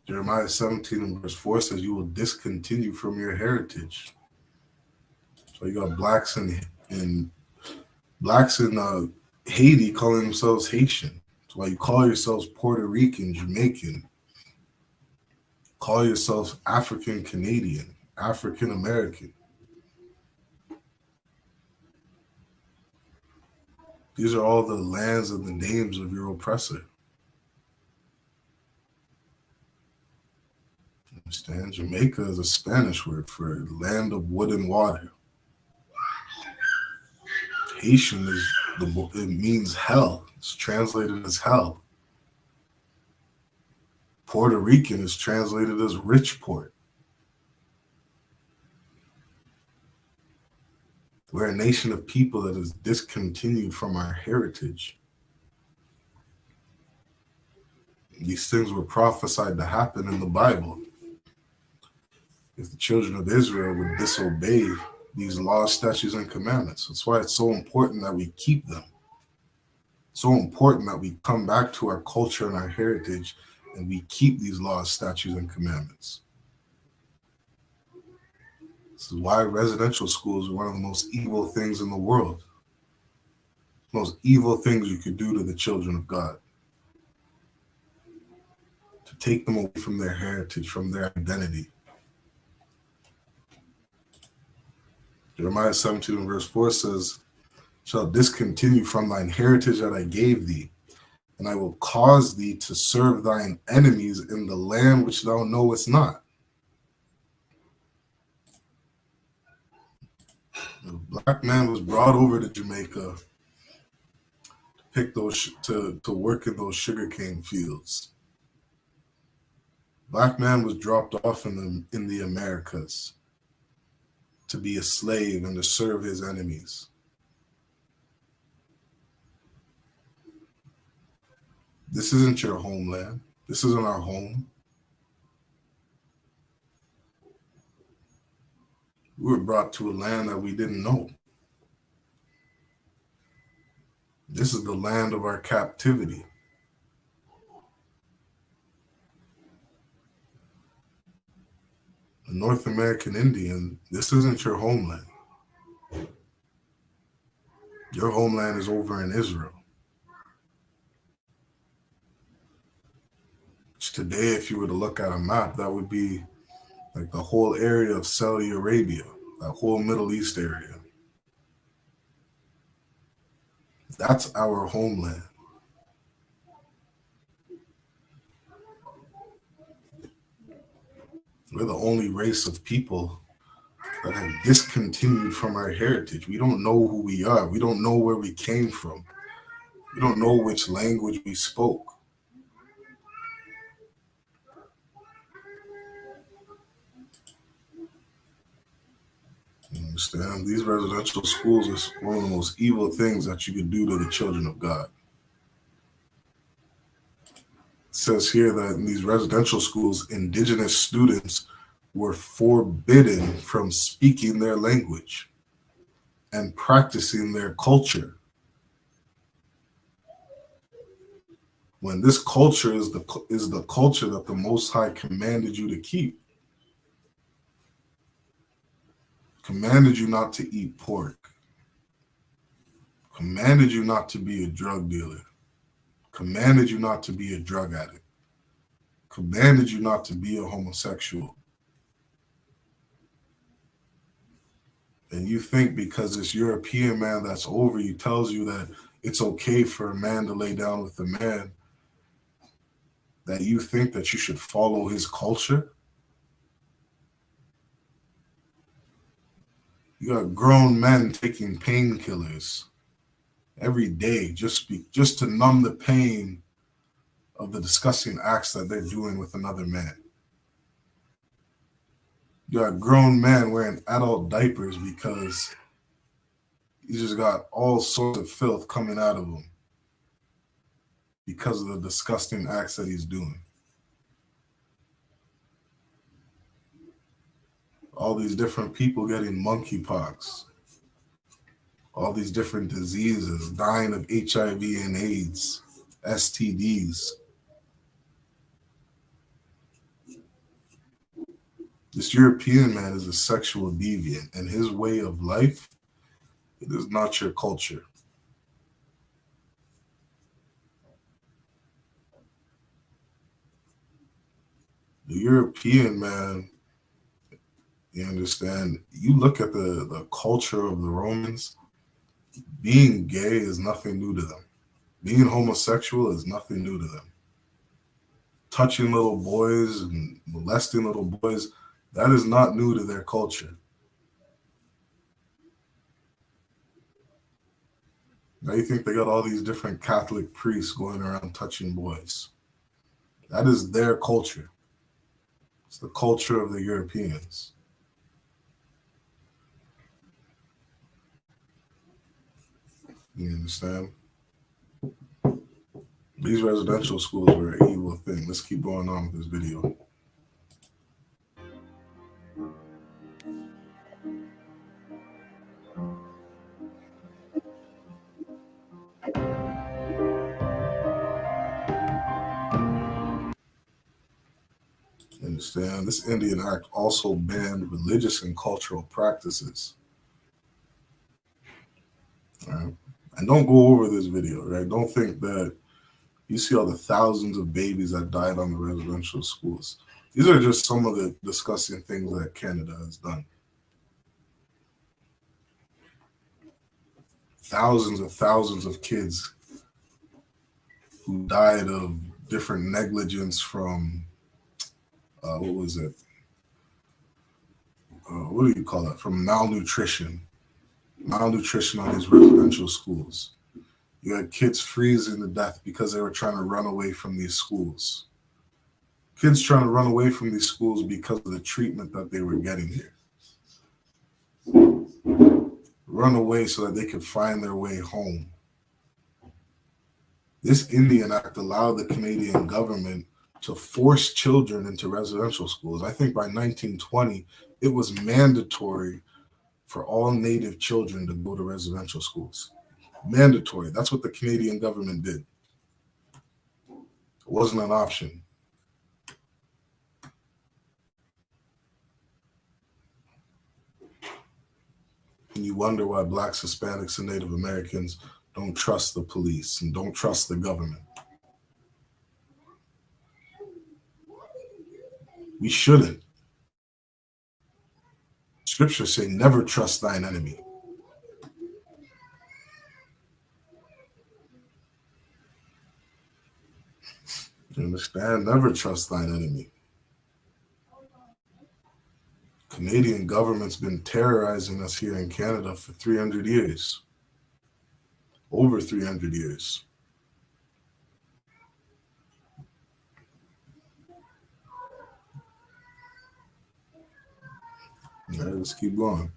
Jeremiah 17 and verse 4 says you will discontinue from your heritage. So you got blacks in Haiti calling themselves Haitian. That's why you call yourselves Puerto Rican, Jamaican. Call yourselves African Canadian, African American. These are all the lands and the names of your oppressor. Understand? Jamaica is a Spanish word for land of wood and water. Haitian it means hell. It's translated as hell. Puerto Rican is translated as rich port. We're a nation of people that is discontinued from our heritage. These things were prophesied to happen in the Bible. If the children of Israel would disobey these laws, statutes, and commandments. That's why it's so important that we keep them. So important that we come back to our culture and our heritage and we keep these laws, statutes, and commandments. This is why residential schools are one of the most evil things in the world. Most evil things you could do to the children of God. To take them away from their heritage, from their identity. Jeremiah 17 and verse 4 says, shall discontinue from thine heritage that I gave thee, and I will cause thee to serve thine enemies in the land which thou knowest not. The black man was brought over to Jamaica to pick to work in those sugarcane fields. Black man was dropped off in the Americas to be a slave and to serve his enemies. This isn't your homeland. This isn't our home. We were brought to a land that we didn't know. This is the land of our captivity. A North American Indian, this isn't your homeland. Your homeland is over in Israel. Which today, if you were to look at a map, that would be like the whole area of Saudi Arabia, that whole Middle East area. That's our homeland. We're the only race of people that have discontinued from our heritage. We don't know who we are. We don't know where we came from. We don't know which language we spoke. You understand? These residential schools is one of the most evil things that you could do to the children of God. It says here that in these residential schools, indigenous students were forbidden from speaking their language and practicing their culture. When this culture is the culture that the Most High commanded you to keep. Commanded you not to eat pork. Commanded you not to be a drug dealer. Commanded you not to be a drug addict. commanded you not to be a homosexual. And you think because this European man that's over you tells you that it's okay for a man to lay down with a man, that you think that you should follow his culture? You got grown men taking painkillers every day just to numb the pain of the disgusting acts that they're doing with another man. You got grown men wearing adult diapers because he just got all sorts of filth coming out of him because of the disgusting acts that he's doing. All these different people getting monkeypox, all these different diseases, dying of HIV and AIDS, STDs. This European man is a sexual deviant, and his way of life, it is not your culture. The European man, you understand, you look at the culture of the Romans, being gay is nothing new to them. Being homosexual is nothing new to them. Touching little boys and molesting little boys, that is not new to their culture. Now you think they got all these different Catholic priests going around touching boys. That is their culture. It's the culture of the Europeans. You understand? These residential schools were an evil thing. Let's keep going on with this video. Understand? This Indian Act also banned religious and cultural practices. All right? And don't go over this video, right? Don't think that you see all the thousands of babies that died on the residential schools. These are just some of the disgusting things that Canada has done. Thousands of kids who died of different negligence from, what was it? What do you call it? From malnutrition. Malnutrition on these residential schools. You had kids freezing to death because they were trying to run away from these schools. Kids trying to run away from these schools because of the treatment that they were getting here. Run away so that they could find their way home. This Indian Act allowed the Canadian government to force children into residential schools. I think by 1920, it was mandatory for all Native children to go to residential schools. Mandatory. That's what the Canadian government did. It wasn't an option. And you wonder why Blacks, Hispanics, and Native Americans don't trust the police and don't trust the government. We shouldn't. Scriptures say, never trust thine enemy. You understand? Never trust thine enemy. Canadian government's been terrorizing us here in Canada for 300 years. Over 300 years. All right, let's keep going.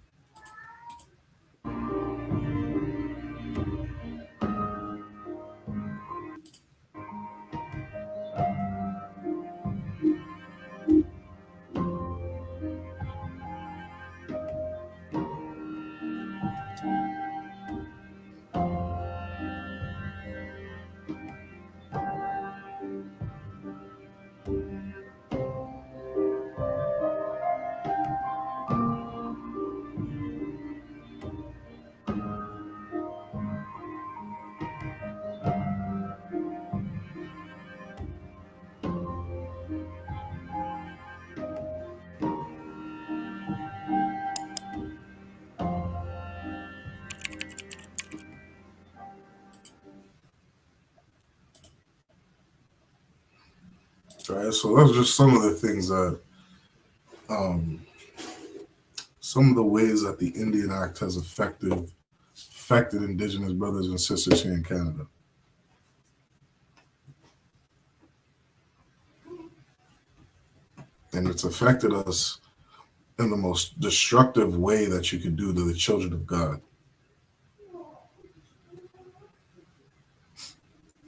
Right, so those are just some of the things that, some of the ways that the Indian Act has affected Indigenous brothers and sisters here in Canada. And it's affected us in the most destructive way that you could do to the children of God.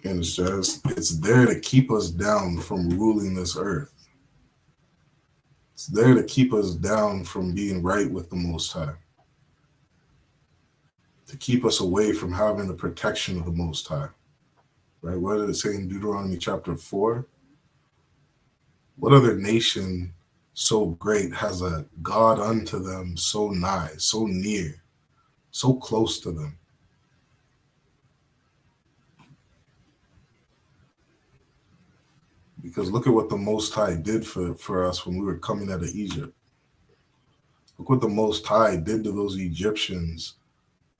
And it's there to keep us down from ruling this earth. It's there to keep us down from being right with the Most High. To keep us away from having the protection of the Most High. Right? What did it say in Deuteronomy chapter 4? What other nation so great has a God unto them so nigh, so near, so close to them? Because look at what the Most High did for us when we were coming out of Egypt. Look what the Most High did to those Egyptians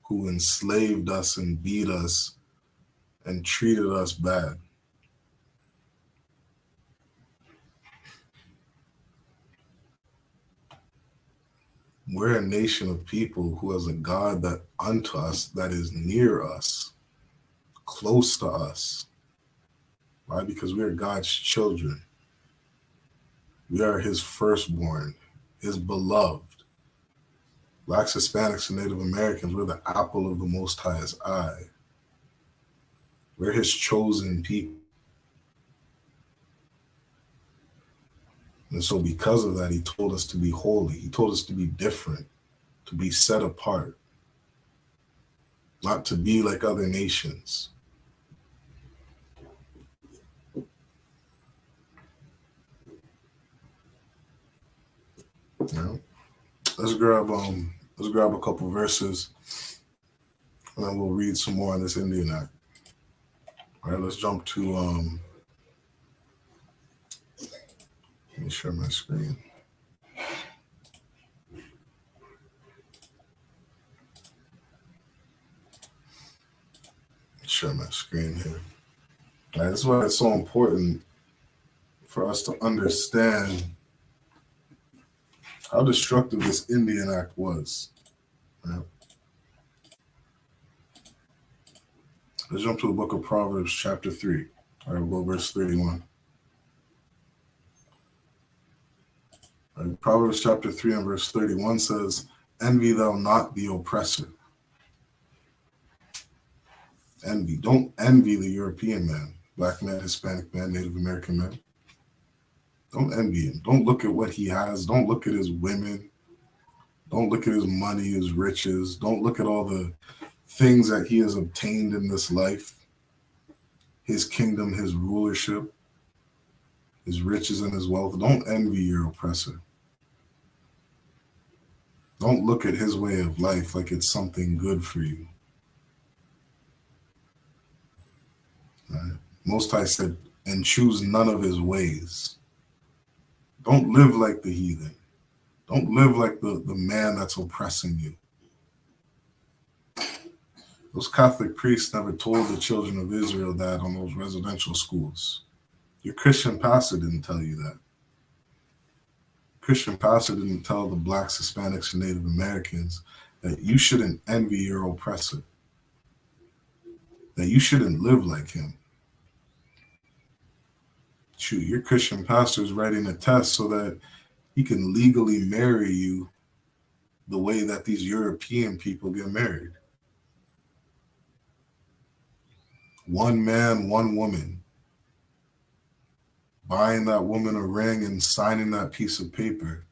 who enslaved us and beat us and treated us bad. We're a nation of people who has a God that unto us, that is near us, close to us. Why? Because we are God's children. We are his firstborn, his beloved. Blacks, Hispanics, and Native Americans, we're the apple of the Most High's eye. We're his chosen people. And so because of that, he told us to be holy. He told us to be different, to be set apart, not to be like other nations. You know? Let's grab a couple verses, and then we'll read some more on this Indian Act. All right, let's jump to let me share my screen. Share my screen here. All right, that's why it's so important for us to understand how destructive this Indian Act was. Right? Let's jump to the book of Proverbs, chapter 3. All right, we'll go verse 31. All right, Proverbs chapter 3 and verse 31 says, "Envy thou not the oppressor." Envy. Don't envy the European man, Black man, Hispanic man, Native American man. Don't envy him. Don't look at what he has. Don't look at his women. Don't look at his money, his riches. Don't look at all the things that he has obtained in this life. His kingdom, his rulership, his riches and his wealth. Don't envy your oppressor. Don't look at his way of life like it's something good for you. Right? Most High said, and choose none of his ways. Don't live like the heathen. Don't live like the man that's oppressing you. Those Catholic priests never told the children of Israel that on those residential schools. Your Christian pastor didn't tell you that. Christian pastor didn't tell the Blacks, Hispanics, and Native Americans that you shouldn't envy your oppressor, that you shouldn't live like him. Shoot, your Christian pastor is writing a test so that he can legally marry you the way that these European people get married. One man, one woman. Buying that woman a ring and signing that piece of paper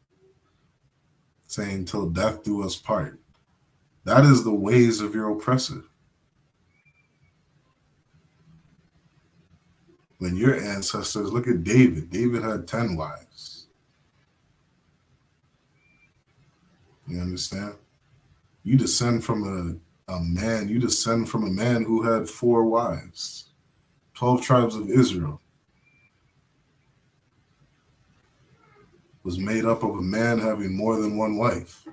saying, "Till death do us part." That is the ways of your oppressor. When your ancestors, look at David. David had 10 wives. You understand? You descend from a man. You descend from a man who had 4 wives. 12 tribes of Israel was made up of a man having more than one wife.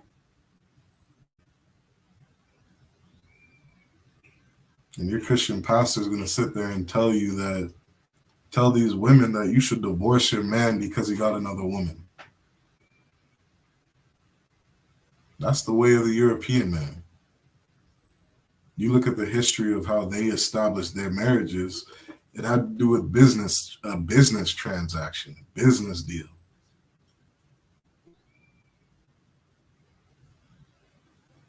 And your Christian pastor is going to sit there and tell you that tell these women that you should divorce your man because he got another woman. That's the way of the European man. You look at the history of how they established their marriages, it had to do with business, a business transaction, business deal.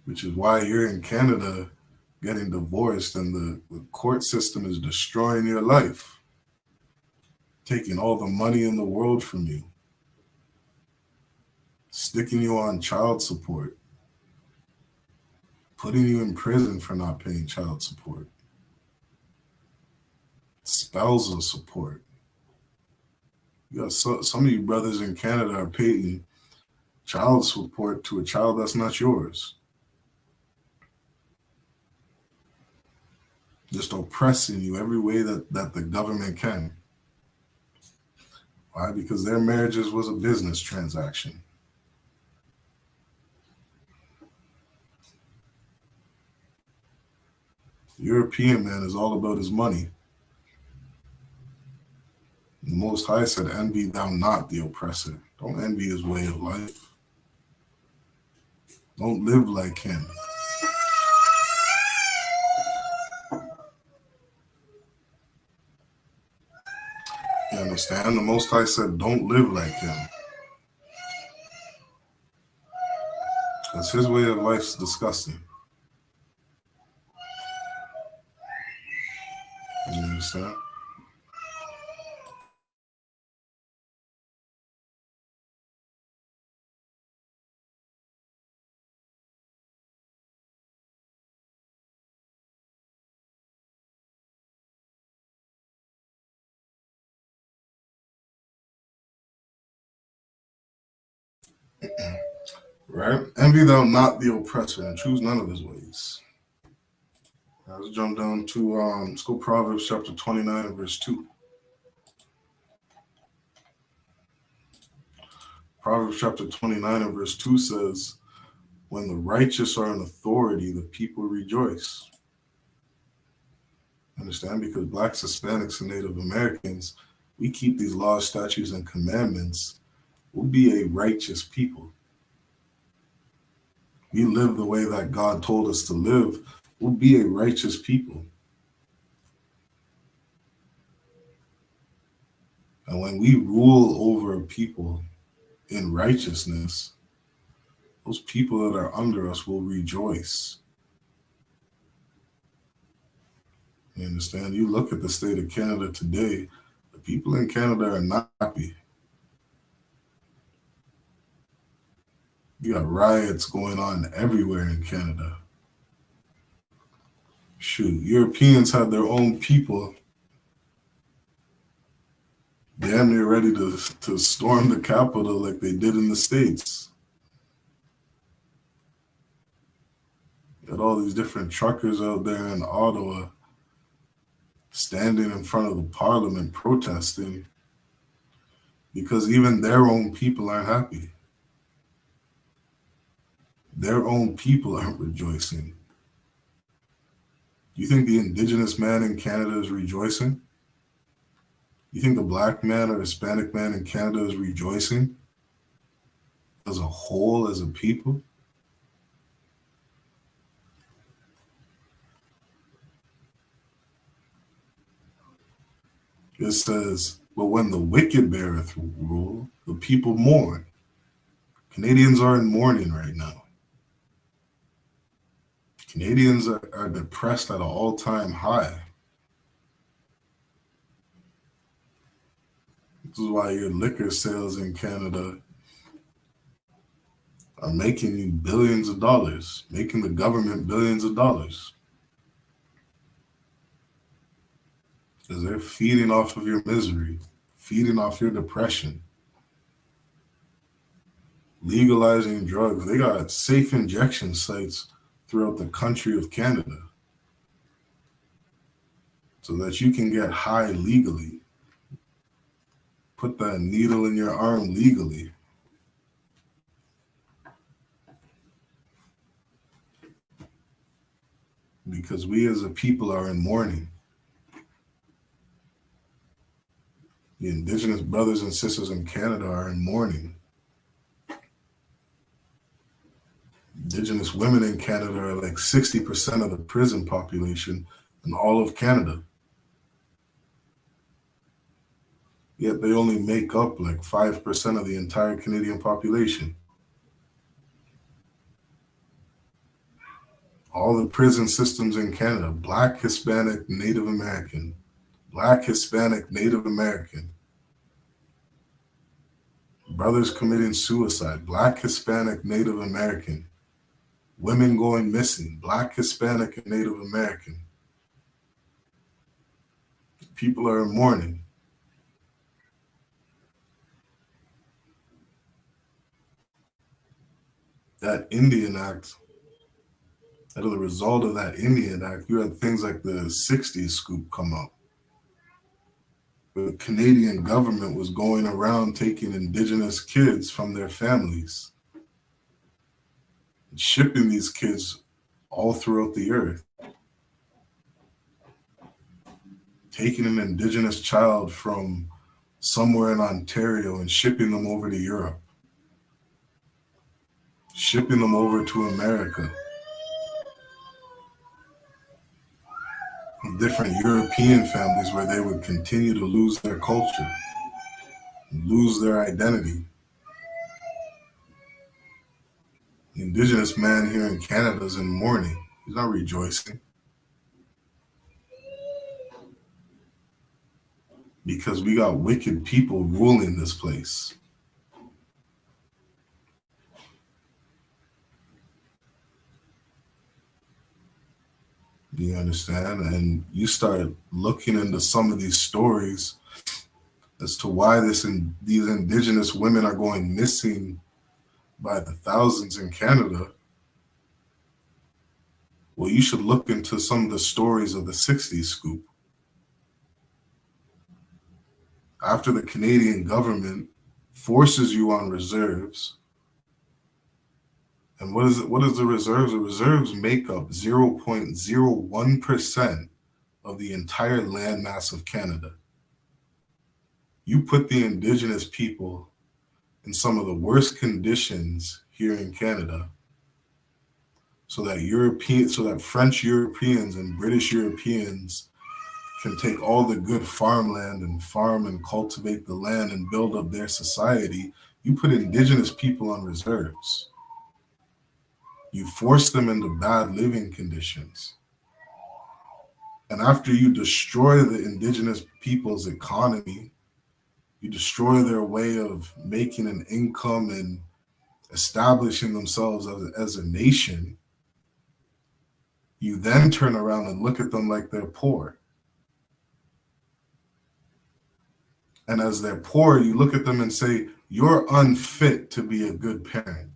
Which is why you're in Canada getting divorced and the court system is destroying your life, taking all the money in the world from you, sticking you on child support, putting you in prison for not paying child support, spousal support. You got some of you brothers in Canada are paying child support to a child that's not yours. Just oppressing you every way that the government can. Why? Because their marriages was a business transaction. The European man is all about his money. The Most High said, envy thou not the oppressor. Don't envy his way of life. Don't live like him. You understand? The Most High said, don't live like him. Because his way of life is disgusting. You understand? Right? Envy thou not the oppressor and choose none of his ways. Now let's jump down to, let's go Proverbs chapter 29 and verse 2. Proverbs chapter 29 and verse 2 says, when the righteous are in authority, the people rejoice. Understand? Because Blacks, Hispanics, and Native Americans, we keep these laws, statutes, and commandments. We'll be a righteous people. We live the way that God told us to live. We'll be a righteous people. And when we rule over people in righteousness, those people that are under us will rejoice. You understand? You look at the state of Canada today, the people in Canada are not happy. You got riots going on everywhere in Canada. Shoot, Europeans had their own people damn near ready to storm the Capitol like they did in the States. Got all these different truckers out there in Ottawa standing in front of the Parliament protesting because even their own people aren't happy. Their own people aren't rejoicing. You think the Indigenous man in Canada is rejoicing? You think the Black man or Hispanic man in Canada is rejoicing as a whole, as a people? It says, but when the wicked beareth rule, the people mourn. Canadians are in mourning right now. Canadians are depressed at an all-time high. This is why your liquor sales in Canada are making you billions of dollars, making the government billions of dollars. Because they're feeding off of your misery, feeding off your depression, legalizing drugs. They got safe injection sites throughout the country of Canada so that you can get high legally. Put that needle in your arm legally. Because we as a people are in mourning. The indigenous brothers and sisters in Canada are in mourning. Indigenous women in Canada are like 60% of the prison population in all of Canada. Yet they only make up like 5% of the entire Canadian population. All the prison systems in Canada, Black, Hispanic, Native American, Black, Hispanic, Native American, brothers committing suicide, Black, Hispanic, Native American, women going missing, Black, Hispanic, and Native American. People are in mourning. That Indian Act, as a result of that Indian Act, you had things like the 60s scoop come up. The Canadian government was going around taking indigenous kids from their families, and shipping these kids all throughout the earth. Taking an indigenous child from somewhere in Ontario and shipping them over to Europe, shipping them over to America. Different European families where they would continue to lose their culture, lose their identity. The indigenous man here in Canada is in mourning. He's not rejoicing. Because we got wicked people ruling this place. You understand? And you start looking into some of these stories as to why these indigenous women are going missing by the thousands in Canada. Well, you should look into some of the stories of the 60s scoop. After the Canadian government forces you on reserves, and what is the reserves? The reserves make up 0.01% of the entire landmass of Canada. You put the indigenous people in some of the worst conditions here in Canada so that French Europeans and British Europeans can take all the good farmland and farm and cultivate the land and build up their society. You put indigenous people on reserves. You force them into bad living conditions. And after you destroy the indigenous people's economy, you destroy their way of making an income and establishing themselves as a nation, you then turn around and look at them like they're poor. And as they're poor, you look at them and say, you're unfit to be a good parent.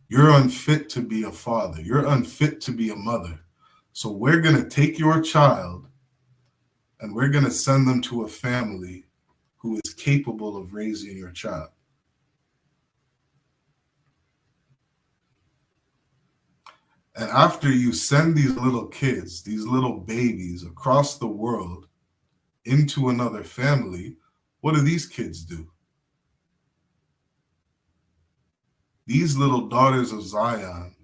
You're unfit to be a father. You're unfit to be a mother. So we're going to take your child and we're going to send them to a family who is capable of raising your child. And after you send these little kids, these little babies across the world into another family, what do these kids do? These little daughters of Zion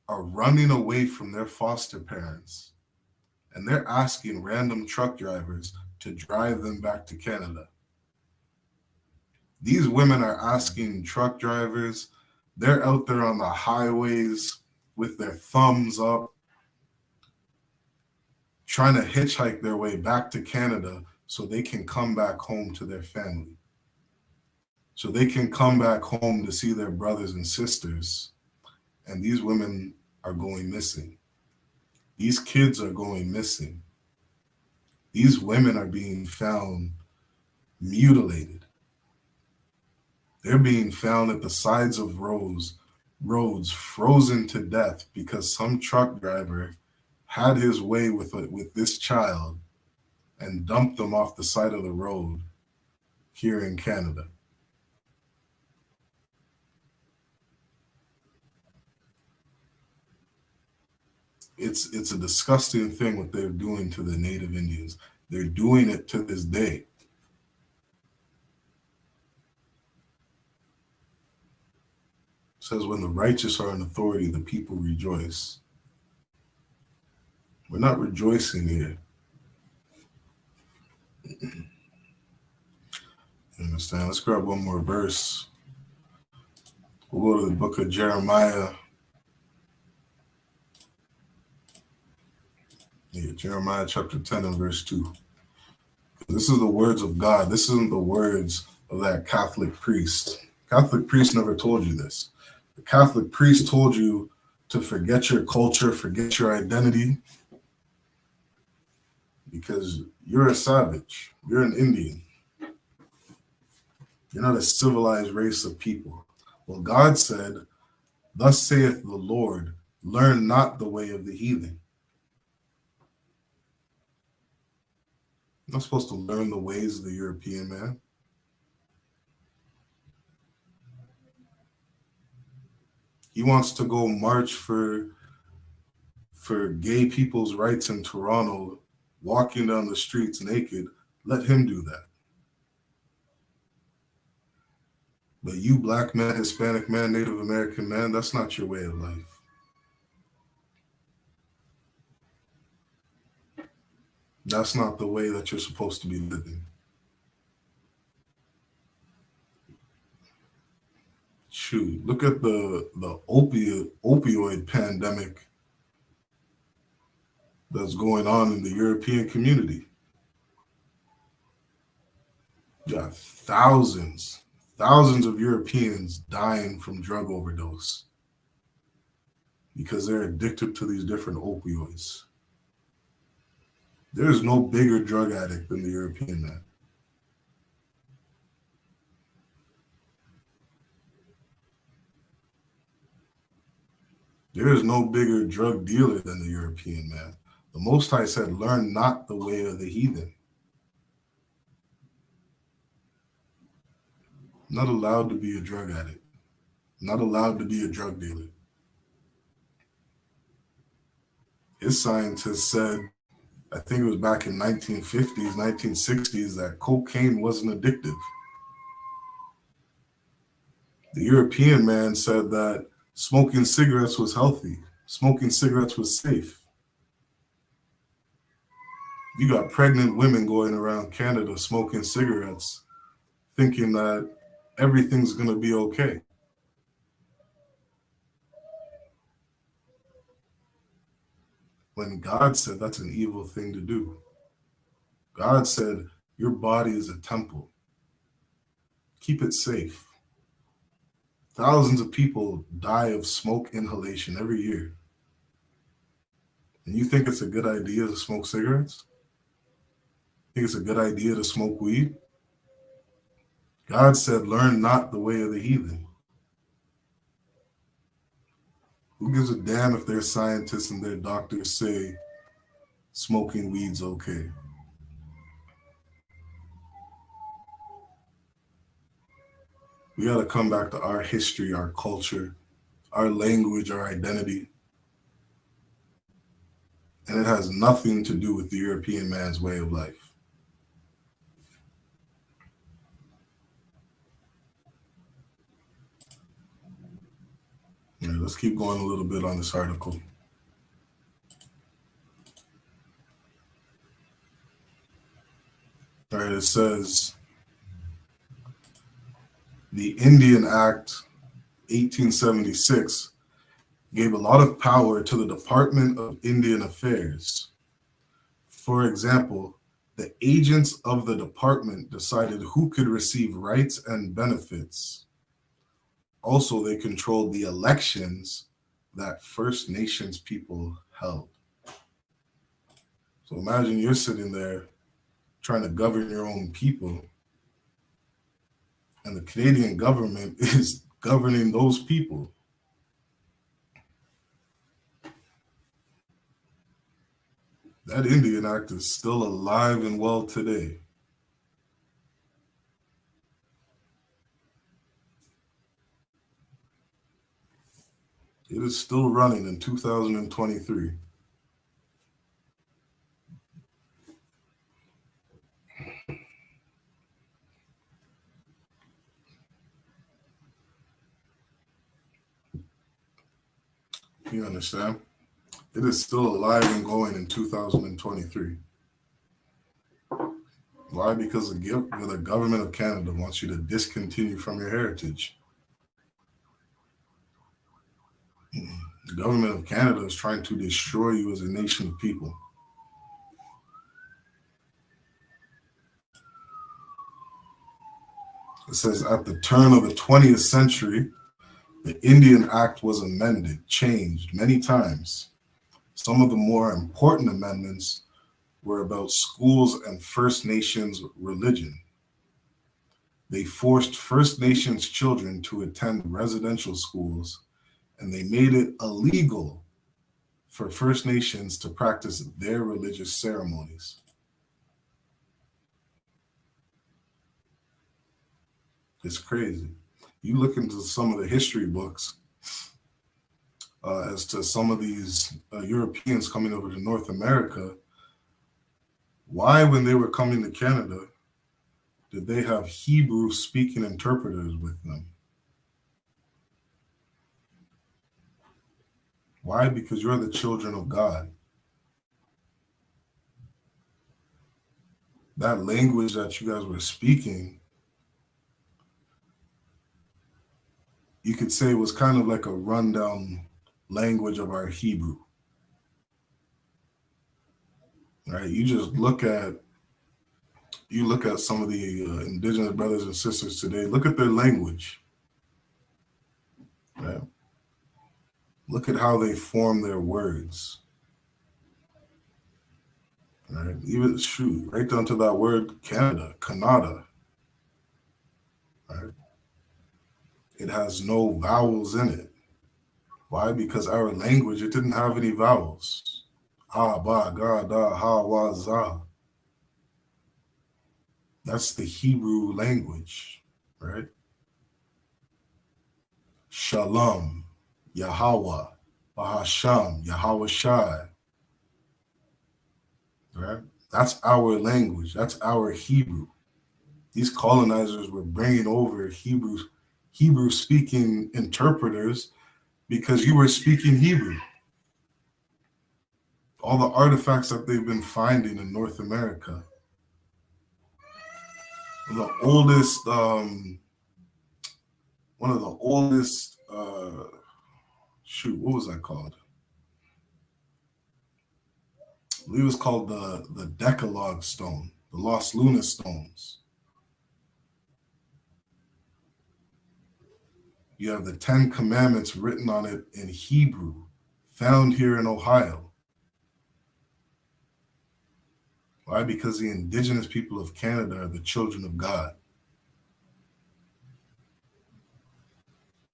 are running away from their foster parents, and they're asking random truck drivers to drive them back to Canada. These women are asking truck drivers, they're out there on the highways with their thumbs up, trying to hitchhike their way back to Canada so they can come back home to their family. So they can come back home to see their brothers and sisters. And these women are going missing. These kids are going missing. These women are being found mutilated. They're being found at the sides of roads frozen to death because some truck driver had his way with this child and dumped them off the side of the road here in Canada. It's a disgusting thing what they're doing to the Native Indians. They're doing it to this day. says, when the righteous are in authority, the people rejoice. We're not rejoicing here. You understand? Let's grab one more verse. We'll go to the book of Jeremiah. Yeah, Jeremiah chapter 10 and verse 2. This is the words of God. This isn't the words of that Catholic priest. Catholic priest never told you this. The Catholic priest told you to forget your culture, forget your identity, because you're a savage. You're an Indian. You're not a civilized race of people. Well, God said, thus saith the Lord, learn not the way of the heathen. You're not supposed to learn the ways of the European man. He wants to go march for gay people's rights in Toronto, walking down the streets naked. Let him do that. But you, black man, Hispanic man, Native American man, that's not your way of life. That's not the way that you're supposed to be living. Shoot, look at the opioid pandemic that's going on in the European community. You got thousands of Europeans dying from drug overdose because they're addicted to these different opioids. There is no bigger drug addict than the European man. There is no bigger drug dealer than the European man. The Most High said, learn not the way of the heathen. Not allowed to be a drug addict. Not allowed to be a drug dealer. His scientists said, I think it was back in 1950s, 1960s, that cocaine wasn't addictive. The European man said that smoking cigarettes was healthy. Smoking cigarettes was safe. You got pregnant women going around Canada smoking cigarettes, thinking that everything's going to be okay. When God said that's an evil thing to do. God said, your body is a temple. Keep it safe. Thousands of people die of smoke inhalation every year. And you think it's a good idea to smoke cigarettes? Think it's a good idea to smoke weed? God said, learn not the way of the heathen. Who gives a damn if their scientists and their doctors say smoking weed's okay? We got to come back to our history, our culture, our language, our identity. And it has nothing to do with the European man's way of life. All right, let's keep going a little bit on this article. All right, it says, the Indian Act 1876 gave a lot of power to the Department of Indian Affairs. For example, the agents of the department decided who could receive rights and benefits. Also, they controlled the elections that First Nations people held. So imagine you're sitting there trying to govern your own people, and the Canadian government is governing those people. That Indian Act is still alive and well today. It is still running in 2023. You understand? It is still alive and going in 2023. Why? Because the government of Canada wants you to discontinue from your heritage. The government of Canada is trying to destroy you as a nation of people. It says, at the turn of the 20th century, the Indian Act was amended, changed many times. Some of the more important amendments were about schools and First Nations religion. They forced First Nations children to attend residential schools, and they made it illegal for First Nations to practice their religious ceremonies. It's crazy. You look into some of the history books as to some of these Europeans coming over to North America. Why, when they were coming to Canada, did they have Hebrew speaking interpreters with them? Why? Because you're the children of God. That language that you guys were speaking, you could say was kind of like a rundown language of our Hebrew. Right? You just look at some of the indigenous brothers and sisters today. Look at their language. Right? Look at how they form their words. Right? Even right down to that word Canada, Kannada. Right? It has no vowels in it. Why? Because our language, it didn't have any vowels. Ah, ba, ga, da, ha, wa, za. That's the Hebrew language, right? Shalom, Yahweh, Bahasham, Yahweh Shai. Right? That's our language. That's our Hebrew. These colonizers were bringing over Hebrew speaking interpreters because you were speaking Hebrew. All the artifacts that they've been finding in North America. The oldest, one of the oldest, what was that called? I believe it was called the Decalogue Stone, the Los Lunas stones. You have the 10 Commandments written on it in Hebrew, found here in Ohio. Why? Because the indigenous people of Canada are the children of God.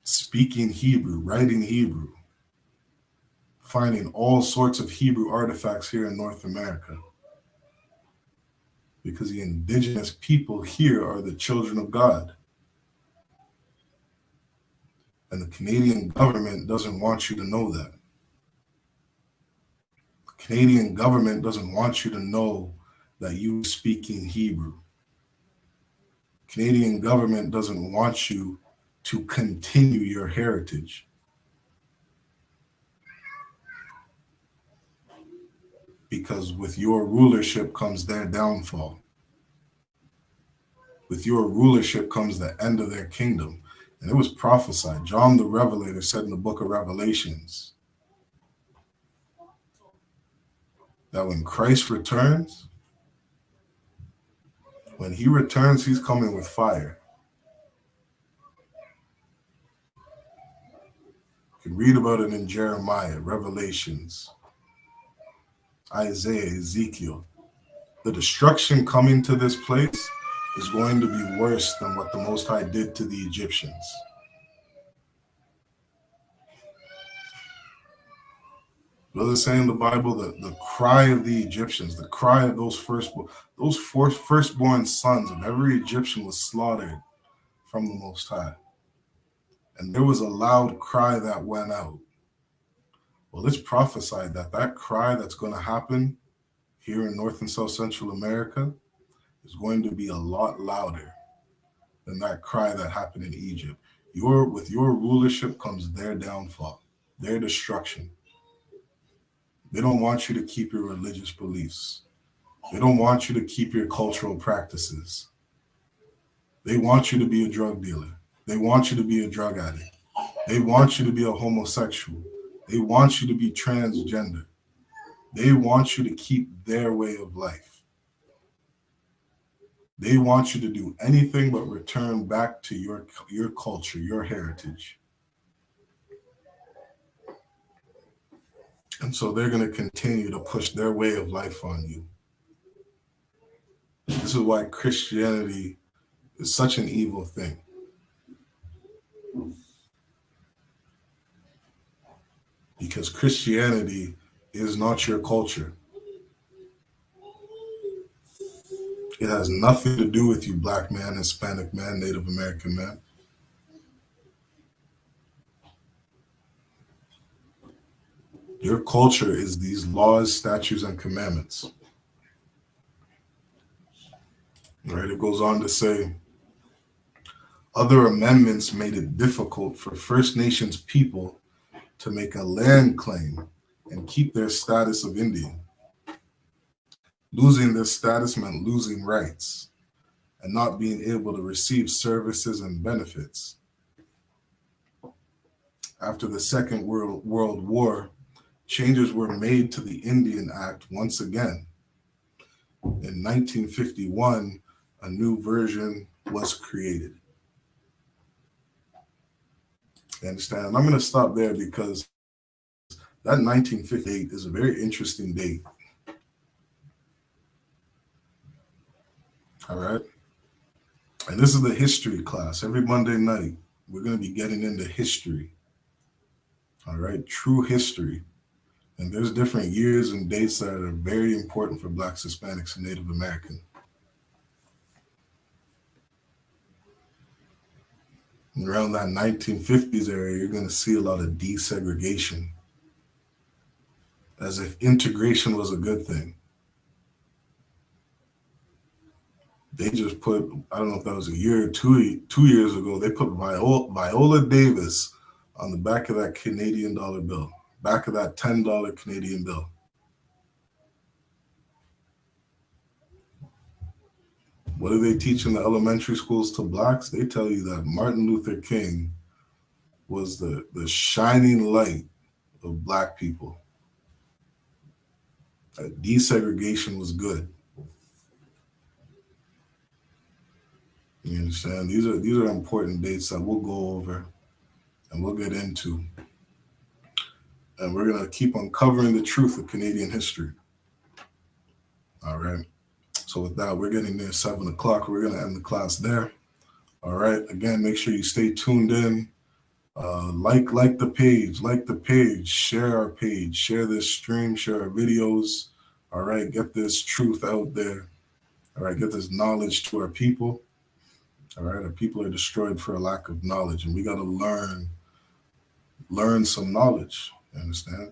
Speaking Hebrew, writing Hebrew, finding all sorts of Hebrew artifacts here in North America. Because the indigenous people here are the children of God. And the Canadian government doesn't want you to know that. The Canadian government doesn't want you to know that you're speaking Hebrew. The Canadian government doesn't want you to continue your heritage. Because with your rulership comes their downfall. With your rulership comes the end of their kingdom. And it was prophesied. John the Revelator said in the book of Revelations that when Christ returns, when he returns, he's coming with fire. You can read about it in Jeremiah, Revelations, Isaiah, Ezekiel. The destruction coming to this place is going to be worse than what the Most High did to the Egyptians. What does it say in the Bible? The cry of the Egyptians, the cry of those firstborn sons of every Egyptian was slaughtered from the Most High. And there was a loud cry that went out. Well, it's prophesied that that cry that's going to happen here in North and South Central America is going to be a lot louder than that cry that happened in Egypt. With your rulership comes their downfall. their destruction. They don't want you to keep your religious beliefs. They don't want you to keep your cultural practices. They want you to be a drug dealer. They want you to be a drug addict. They want you to be a homosexual. They want you to be transgender. They want you to keep their way of life. They want you to do anything but return back to your culture, your heritage. And so they're going to continue to push their way of life on you. This is why Christianity is such an evil thing. Because Christianity is not your culture. It has nothing to do with you, black man, Hispanic man, Native American man. Your culture is these laws, statutes, and commandments. Right? It goes on to say, other amendments made it difficult for First Nations people to make a land claim and keep their status of Indian. Losing this status meant losing rights and not being able to receive services and benefits. After the Second World War, changes were made to the Indian Act once again. In 1951, a new version was created. You understand? And I'm going to stop there because that 1958 is a very interesting date. All right? And this is the history class. Every Monday night, we're going to be getting into history. All right? True history. And there's different years and dates that are very important for Blacks, Hispanics, and Native American. And around that 1950s area, you're going to see a lot of desegregation, as if integration was a good thing. They just put, I don't know if that was a year or 2 years ago, they put Viola Davis on the back of that Canadian dollar bill, back of that $10 Canadian bill. What do they teach in the elementary schools to blacks? They tell you that Martin Luther King was the shining light of black people. That desegregation was good. You understand? These are important dates that we'll go over and we'll get into. And we're going to keep uncovering the truth of Canadian history. All right. So with that, we're getting near 7 o'clock. We're going to end the class there. All right. Again, make sure you stay tuned in. Like the page, share our page, share this stream, share our videos. All right. Get this truth out there. All right. Get this knowledge to our people. All right. Our people are destroyed for a lack of knowledge, and we got to learn some knowledge. You understand?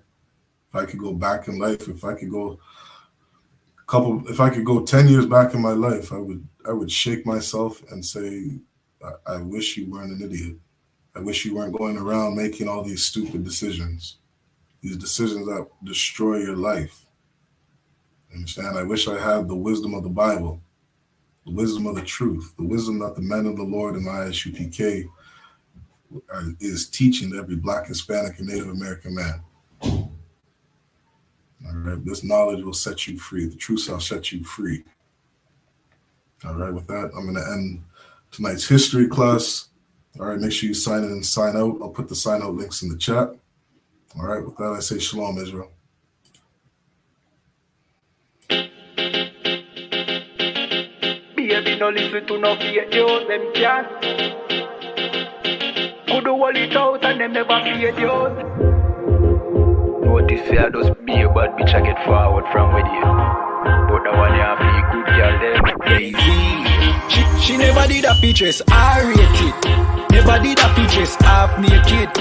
If I could go back in life, if I could go 10 years back in my life, I would shake myself and say, I wish you weren't an idiot. I wish you weren't going around making all these stupid decisions, these decisions that destroy your life. Understand? I wish I had the wisdom of the Bible, the wisdom of the truth, the wisdom that the men of the Lord in I.S.U.P.K is teaching to every Black, Hispanic, and Native American man. All right, this knowledge will set you free. The truth shall set you free. All right, with that, I'm going to end tonight's history class. All right, make sure you sign in and sign out. I'll put the sign out links in the chat. All right, with that, I say shalom, Israel. Baby, no listen to no fake news, them can't. Put the wallet out and them never fake news. Notice I just be a bad bitch, I get forward from with you. But the one you have be good girl there. Lazy. She never did a pictures, R-rated. Never did a pictures, half naked.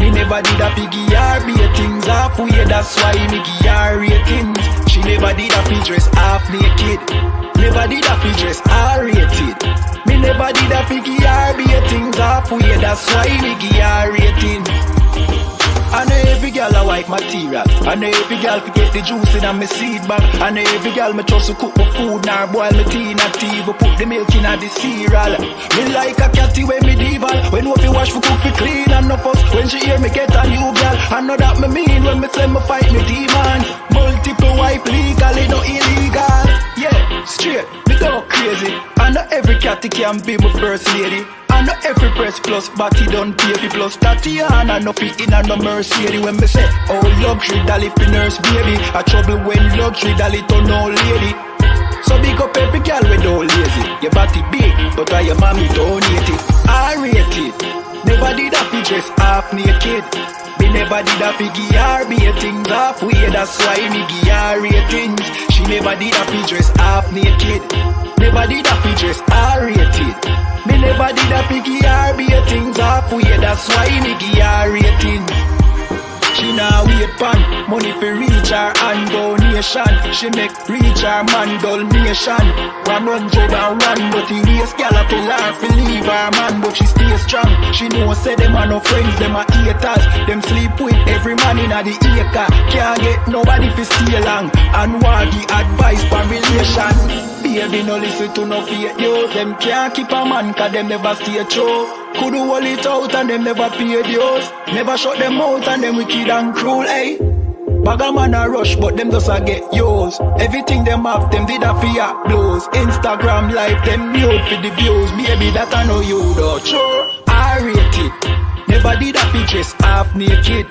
Me never did a piggy R-rated things halfway, that's why me give R-ratings. She never did a pictures, half naked. Never did a pictures, R-rated. Me never did a piggy R-rated things halfway, that's why me give R-ratings. And every girl a wife material. And every girl fi get the juice in a me seed bag. And every girl me trust to cook my food, nor boil me tea, not tea, put the milk in a the cereal. Me like a catty when medieval. When no fi wash fi cook fi clean and no fuss. When she hear me get a new girl, I know that me mean when me say me fight me demon. Multiple wife legally, no illegal. Yeah, straight, me go crazy. I know every catty can be my first lady. I know every press plus, but he don't pay fi plus. Tatiana no fi in and no Mercedes. When me say, oh luxury dolly fi nurse baby. A trouble when luxury dolly turn no lady. So big up every girl we don't lazy. Your body big, but I your mommy donate it. I rate it. Never did I fi dress half naked. Me never did I fi give her be things halfway. That's why me give her ratings. She never did I fi dress half naked. Never did I fi dress her rated. Me never did a piggy or be things halfway. That's why me give her rating. She now wait pan money for reach her and donation. She make reach her man donation. 101, but the waist gal a tell her fi leave her man, but she stay strong. She know say them are no friends, them are haters. Them sleep with every man in a the acre. Can't get nobody fi stay long and want the advice for relation. Baby, no listen to no fake news. Them can't keep a man cause them never stay true. Could do all it out and them never pay dues. Never shut them out and them wicked and cruel, eh? Bag a man a rush but them just a get yours. Everything them have them did a fear blows. Instagram live them mute for the views. Baby that I know you though. Sure, I rate it. Never did a fi dress half naked.